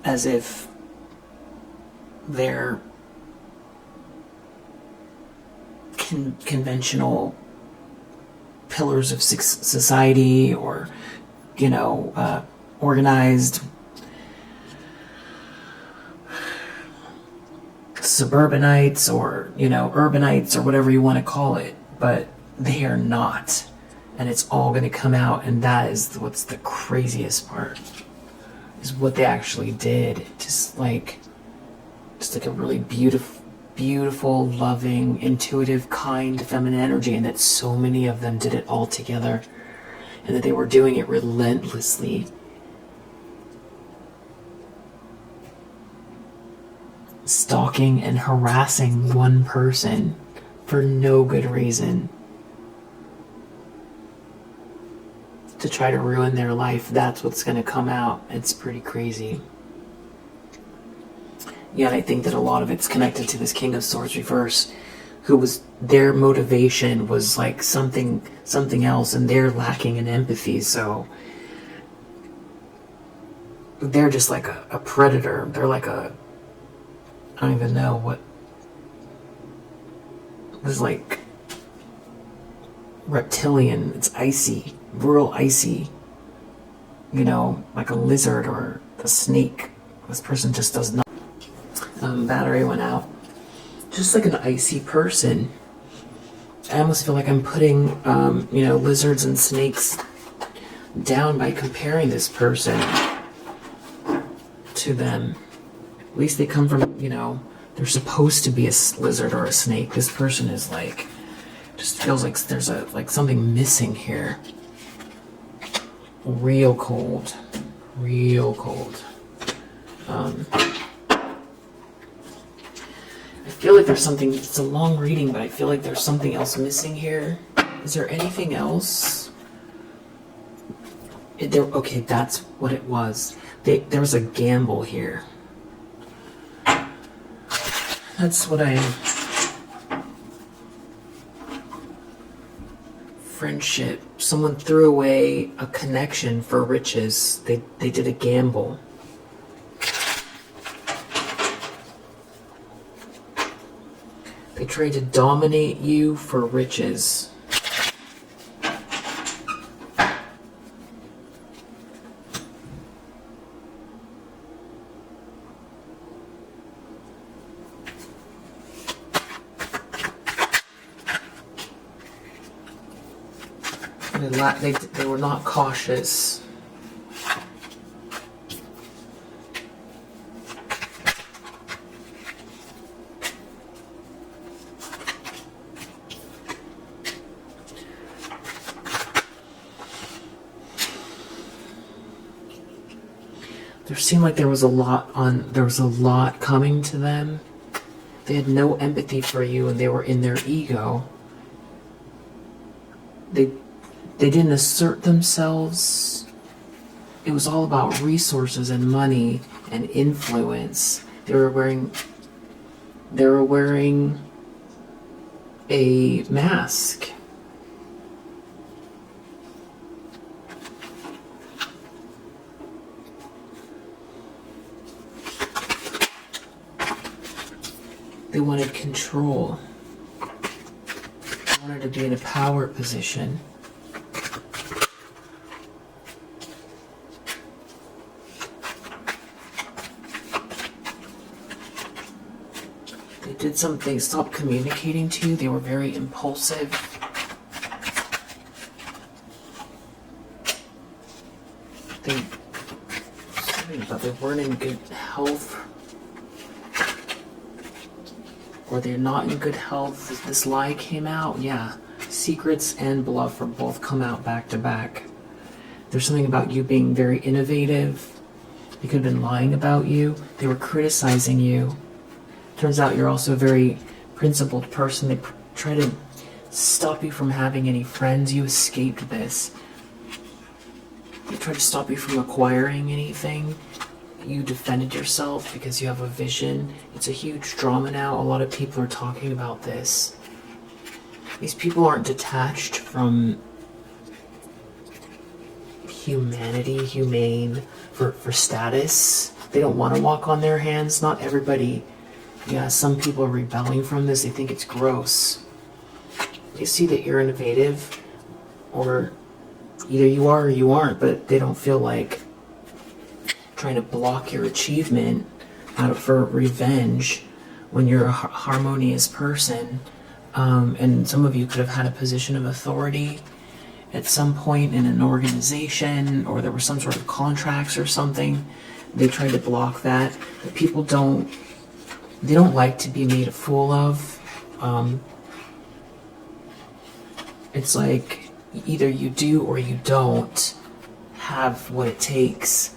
as if they're conventional pillars of society, or organized suburbanites, or urbanites, or whatever you want to call it, but they are not. And it's all going to come out, and that is what's the craziest part, is what they actually did. Just like a really beautiful, loving, intuitive, kind, feminine energy, and that so many of them did it all together, and that they were doing it relentlessly. Stalking and harassing one person for no good reason, to try to ruin their life. That's what's going to come out. It's pretty crazy. Yeah, and I think that a lot of it's connected to this King of Swords reverse, who was, their motivation was like something else, and they're lacking in empathy, so they're just like a predator. They're like I don't even know what, it's like reptilian. It's icy, real icy, like a lizard or a snake. This person just does not. Battery went out. Just like an icy person. I almost feel like I'm putting, lizards and snakes down by comparing this person to them. At least they come from, they're supposed to be a lizard or a snake. This person is like, just feels like there's something missing here. Real cold. Real cold. I feel like there's something, it's a long reading, but I feel like there's something else missing here. Is there anything else? Okay, that's what it was. There was a gamble here. That's what friendship. Someone threw away a connection for riches. They did a gamble. They tried to dominate you for riches. They were not cautious. There seemed like there was a lot coming to them. They had no empathy for you, and they were in their ego. They didn't assert themselves. It was all about resources and money and influence. They were wearing a mask. They wanted control. They wanted to be in a power position. They did something, stopped communicating to you. They were very impulsive. They weren't in good health. Or they're not in good health. This lie came out. Yeah. Secrets and bluff are both come out back to back. There's something about you being very innovative. They could have been lying about you. They were criticizing you. Turns out you're also a very principled person. They try to stop you from having any friends. You escaped this. They try to stop you from acquiring anything. You defended yourself because you have a vision. It's a huge drama now. A lot of people are talking about this. These people aren't detached from humanity, humane, for status. They don't want to walk on their hands. Not everybody. Yeah, some people are rebelling from this. They think it's gross. They see that you're innovative, or either you are or you aren't, but they don't feel like trying to block your achievement out for revenge when you're a harmonious person. And some of you could have had a position of authority at some point in an organization, or there were some sort of contracts or something. They tried to block that. But people don't like to be made a fool of. It's like either you do or you don't have what it takes.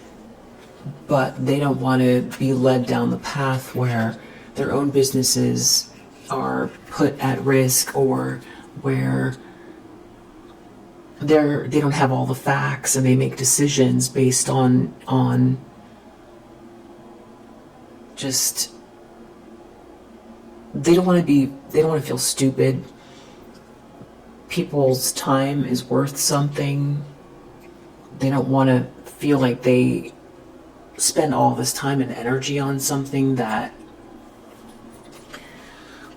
But they don't want to be led down the path where their own businesses are put at risk, or where they don't have all the facts and they make decisions based on just they don't want to feel stupid. People's time is worth something. They don't want to feel like they spend all this time and energy on something that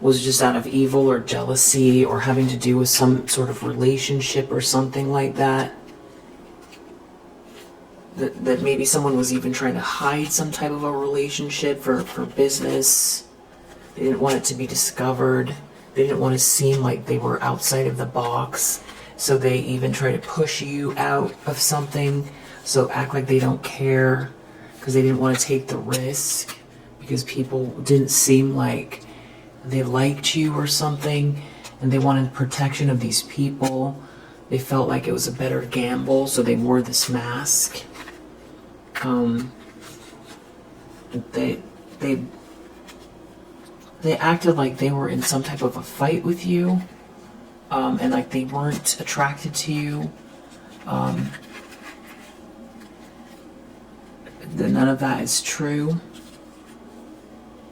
was just out of evil or jealousy or having to do with some sort of relationship or something like that. That maybe someone was even trying to hide some type of a relationship for business. They didn't want it to be discovered. They didn't want to seem like they were outside of the box. So they even try to push you out of something. So act like they don't care, because they didn't want to take the risk, because people didn't seem like they liked you or something, and they wanted protection of these people. They felt like it was a better gamble, so they wore this mask. They acted like they were in some type of a fight with you, and like they weren't attracted to you. that none of that is true.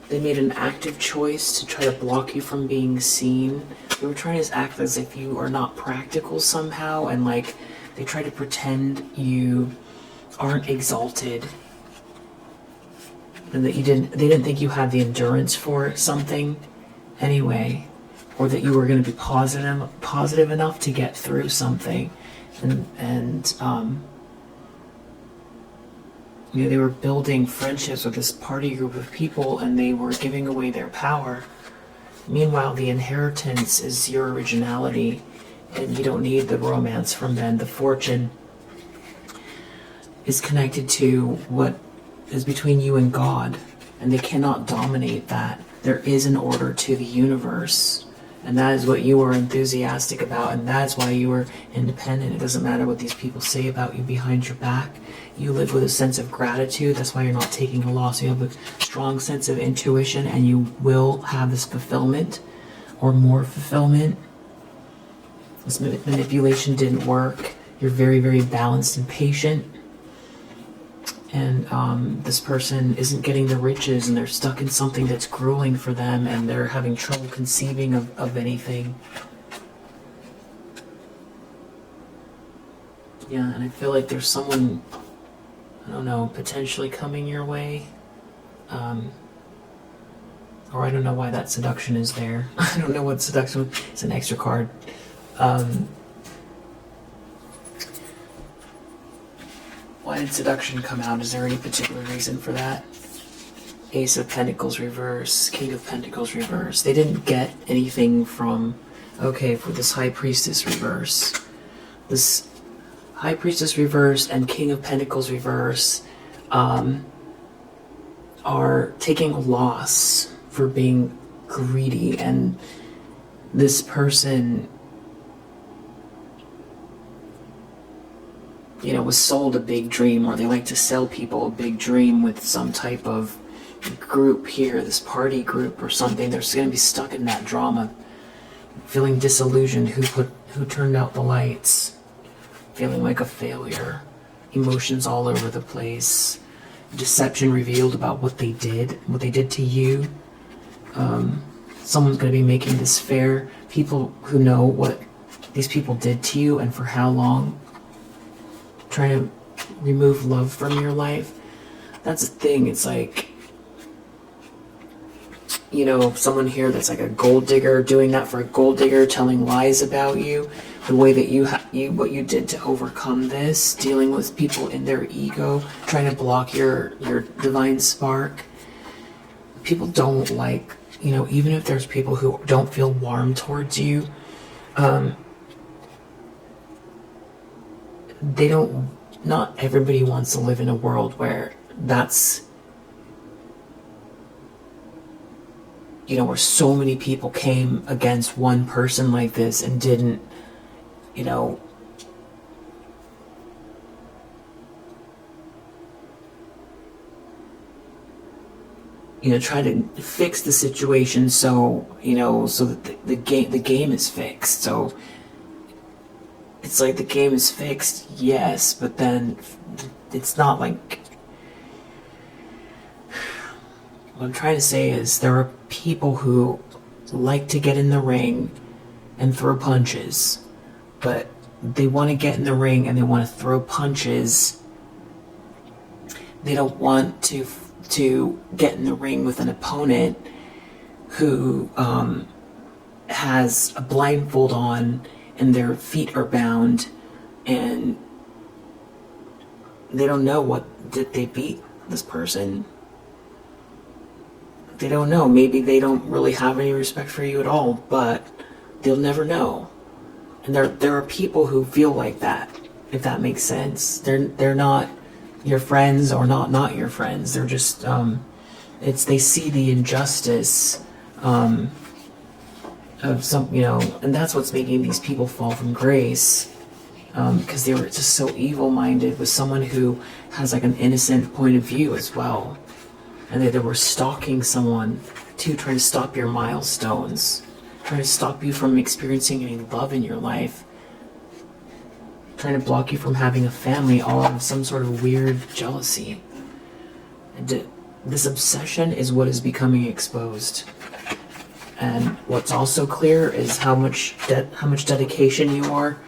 They made an active choice to try to block you from being seen. They were trying to act as if you are not practical somehow, and like they try to pretend you aren't exalted, and that they didn't think you had the endurance for something anyway, or that you were going to be positive enough to get through something, and you know, they were building friendships with this party group of people, and they were giving away their power. Meanwhile, the inheritance is your originality, and you don't need the romance from them. The fortune is connected to what is between you and God, and they cannot dominate that. There is an order to the universe, and that is what you were enthusiastic about, and that's why you were independent. It doesn't matter what these people say about you behind your back. You live with a sense of gratitude. That's why you're not taking a loss. You have a strong sense of intuition, and you will have this fulfillment or more fulfillment. This manipulation didn't work. You're very, very balanced and patient. And this person isn't getting the riches, and they're stuck in something that's grueling for them, and they're having trouble conceiving of anything. Yeah, and I feel like there's someone, I don't know, potentially coming your way. Or I don't know why that seduction is there. I don't know what seduction, it's an extra card. Why did seduction come out? Is there any particular reason for that? Ace of Pentacles reverse, King of Pentacles reverse. They didn't get anything from, okay, for this High Priestess reverse. This High Priestess reverse and King of Pentacles reverse are taking a loss for being greedy, and this person, you know, was sold a big dream, or they like to sell people a big dream with some type of group here, this party group or something. They're going to be stuck in that drama, feeling disillusioned. Who turned out the lights? Feeling like a failure. Emotions all over the place. Deception revealed about what they did to you. Someone's going to be making this fair. People who know what these people did to you and for how long. Trying to remove love from your life. That's the thing. It's like, you know, someone here that's like a gold digger, doing that for a gold digger, telling lies about you, the way that what you did to overcome this, dealing with people in their ego, trying to block your divine spark. People don't like, you know, even if there's people who don't feel warm towards you, they don't, not everybody wants to live in a world where that's, you know, where so many people came against one person like this and didn't, you know, try to fix the situation so, you know, so that the game is fixed. So it's like the game is fixed, yes, but then it's not like... What I'm trying to say is there are people who like to get in the ring and throw punches, but they want to get in the ring and they want to throw punches. They don't want to get in the ring with an opponent who has a blindfold on and their feet are bound, and they don't know what did they beat this person. They don't know. Maybe they don't really have any respect for you at all, but they'll never know. And there are people who feel like that, if that makes sense. They're not your friends or not your friends. They're just they see the injustice of some, you know, and that's what's making these people fall from grace, because they were just so evil-minded with someone who has like an innocent point of view as well, and they were stalking someone too, trying to stop your milestones, trying to stop you from experiencing any love in your life, trying to block you from having a family, all out of some sort of weird jealousy. And this obsession is what is becoming exposed. And what's also clear is how much dedication you are,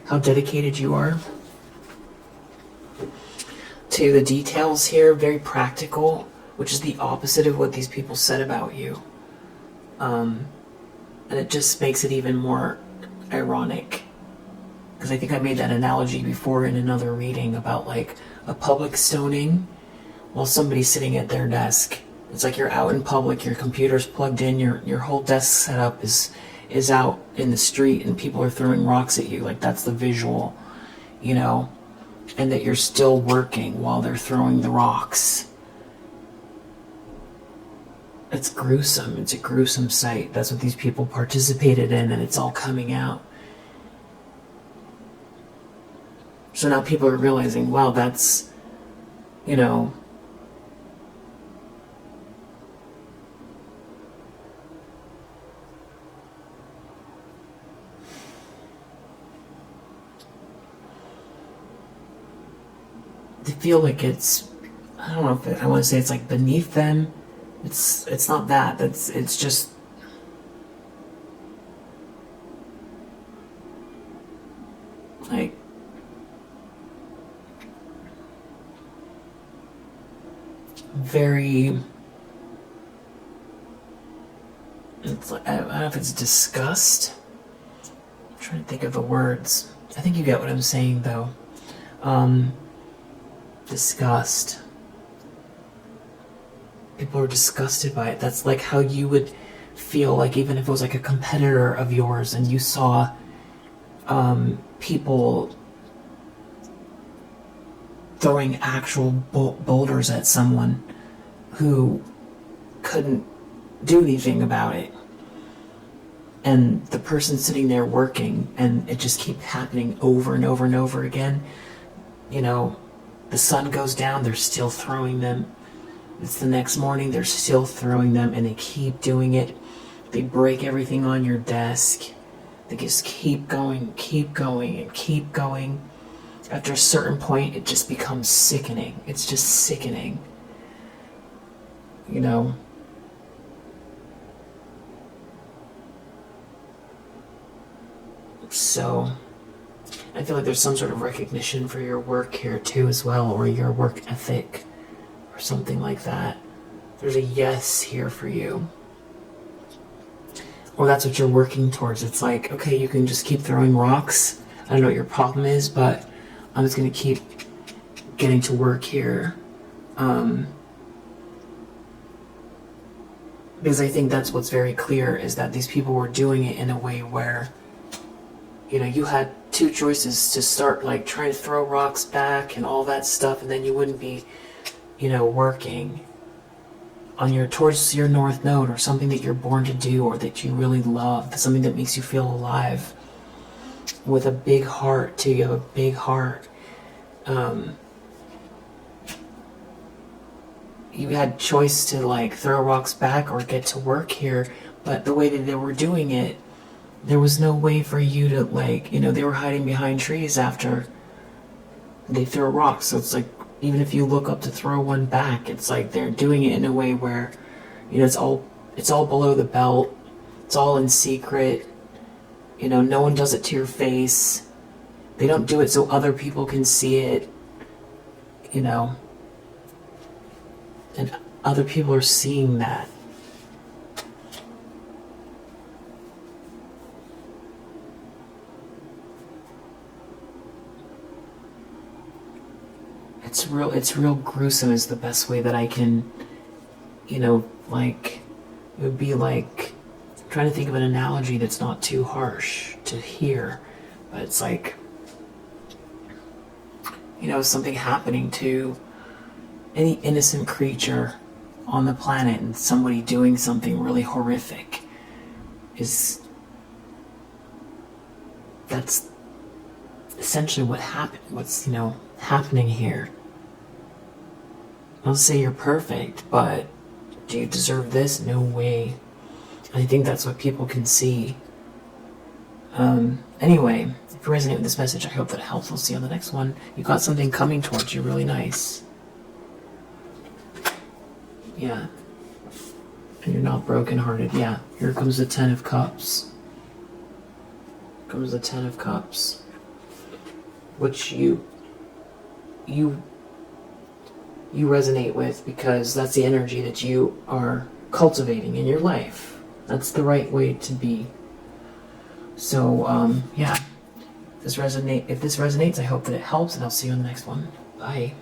how dedicated you are to the details here. Very practical, which is the opposite of what these people said about you. And it just makes it even more ironic. Because I think I made that analogy before in another reading about like a public stoning while somebody's sitting at their desk. It's like you're out in public, your computer's plugged in, your whole desk setup is out in the street and people are throwing rocks at you. Like that's the visual, you know, and that you're still working while they're throwing the rocks. It's gruesome. It's a gruesome sight. That's what these people participated in, and it's all coming out. So now people are realizing, wow, that's, you know, they feel like it's, I don't know if I want to say it's like beneath them. It's not that. It's just like very, it's like, I don't know if it's disgust. I'm trying to think of the words. I think you get what I'm saying though. Disgust. People are disgusted by it. That's like how you would feel like even if it was like a competitor of yours and you saw people throwing actual boulders at someone who couldn't do anything about it. And the person sitting there working, and it just keeps happening over and over and over again. You know, the sun goes down, they're still throwing them. It's the next morning, they're still throwing them, and they keep doing it. They break everything on your desk. They just keep going, and keep going. After a certain point, it just becomes sickening. It's just sickening. You know? So, I feel like there's some sort of recognition for your work here too as well, or your work ethic. Something like that. There's a yes here for you. Or that's what you're working towards. It's like, okay, you can just keep throwing rocks. I don't know what your problem is, but I'm just going to keep getting to work here. Because I think that's what's very clear is that these people were doing it in a way where, you know, you had two choices to start like trying to throw rocks back and all that stuff, and then you wouldn't be, you know, working on towards your north node, or something that you're born to do, or that you really love, something that makes you feel alive, with a big heart too. You have a big heart. You had choice to like throw rocks back or get to work here, but the way that they were doing it, there was no way for you to like, you know, they were hiding behind trees after they threw rocks. So it's like, even if you look up to throw one back, it's like they're doing it in a way where, you know, it's all below the belt. It's all in secret. You know, no one does it to your face. They don't do it so other people can see it. You know, and other people are seeing that. It's real gruesome is the best way that I can, you know, like, it would be like, I'm trying to think of an analogy that's not too harsh to hear, but it's like, you know, something happening to any innocent creature on the planet and somebody doing something really horrific is, that's essentially what's, you know, happening here. I'll say you're perfect, but do you deserve this? No way. I think that's what people can see. Anyway, if you resonate with this message, I hope that it helps. We'll see you on the next one. You got something coming towards you really nice. Yeah. And you're not brokenhearted. Yeah. Here comes the Ten of Cups. Comes the Ten of Cups. Which you resonate with, because that's the energy that you are cultivating in your life. That's the right way to be. So, yeah. If this resonates, I hope that it helps, and I'll see you in the next one. Bye.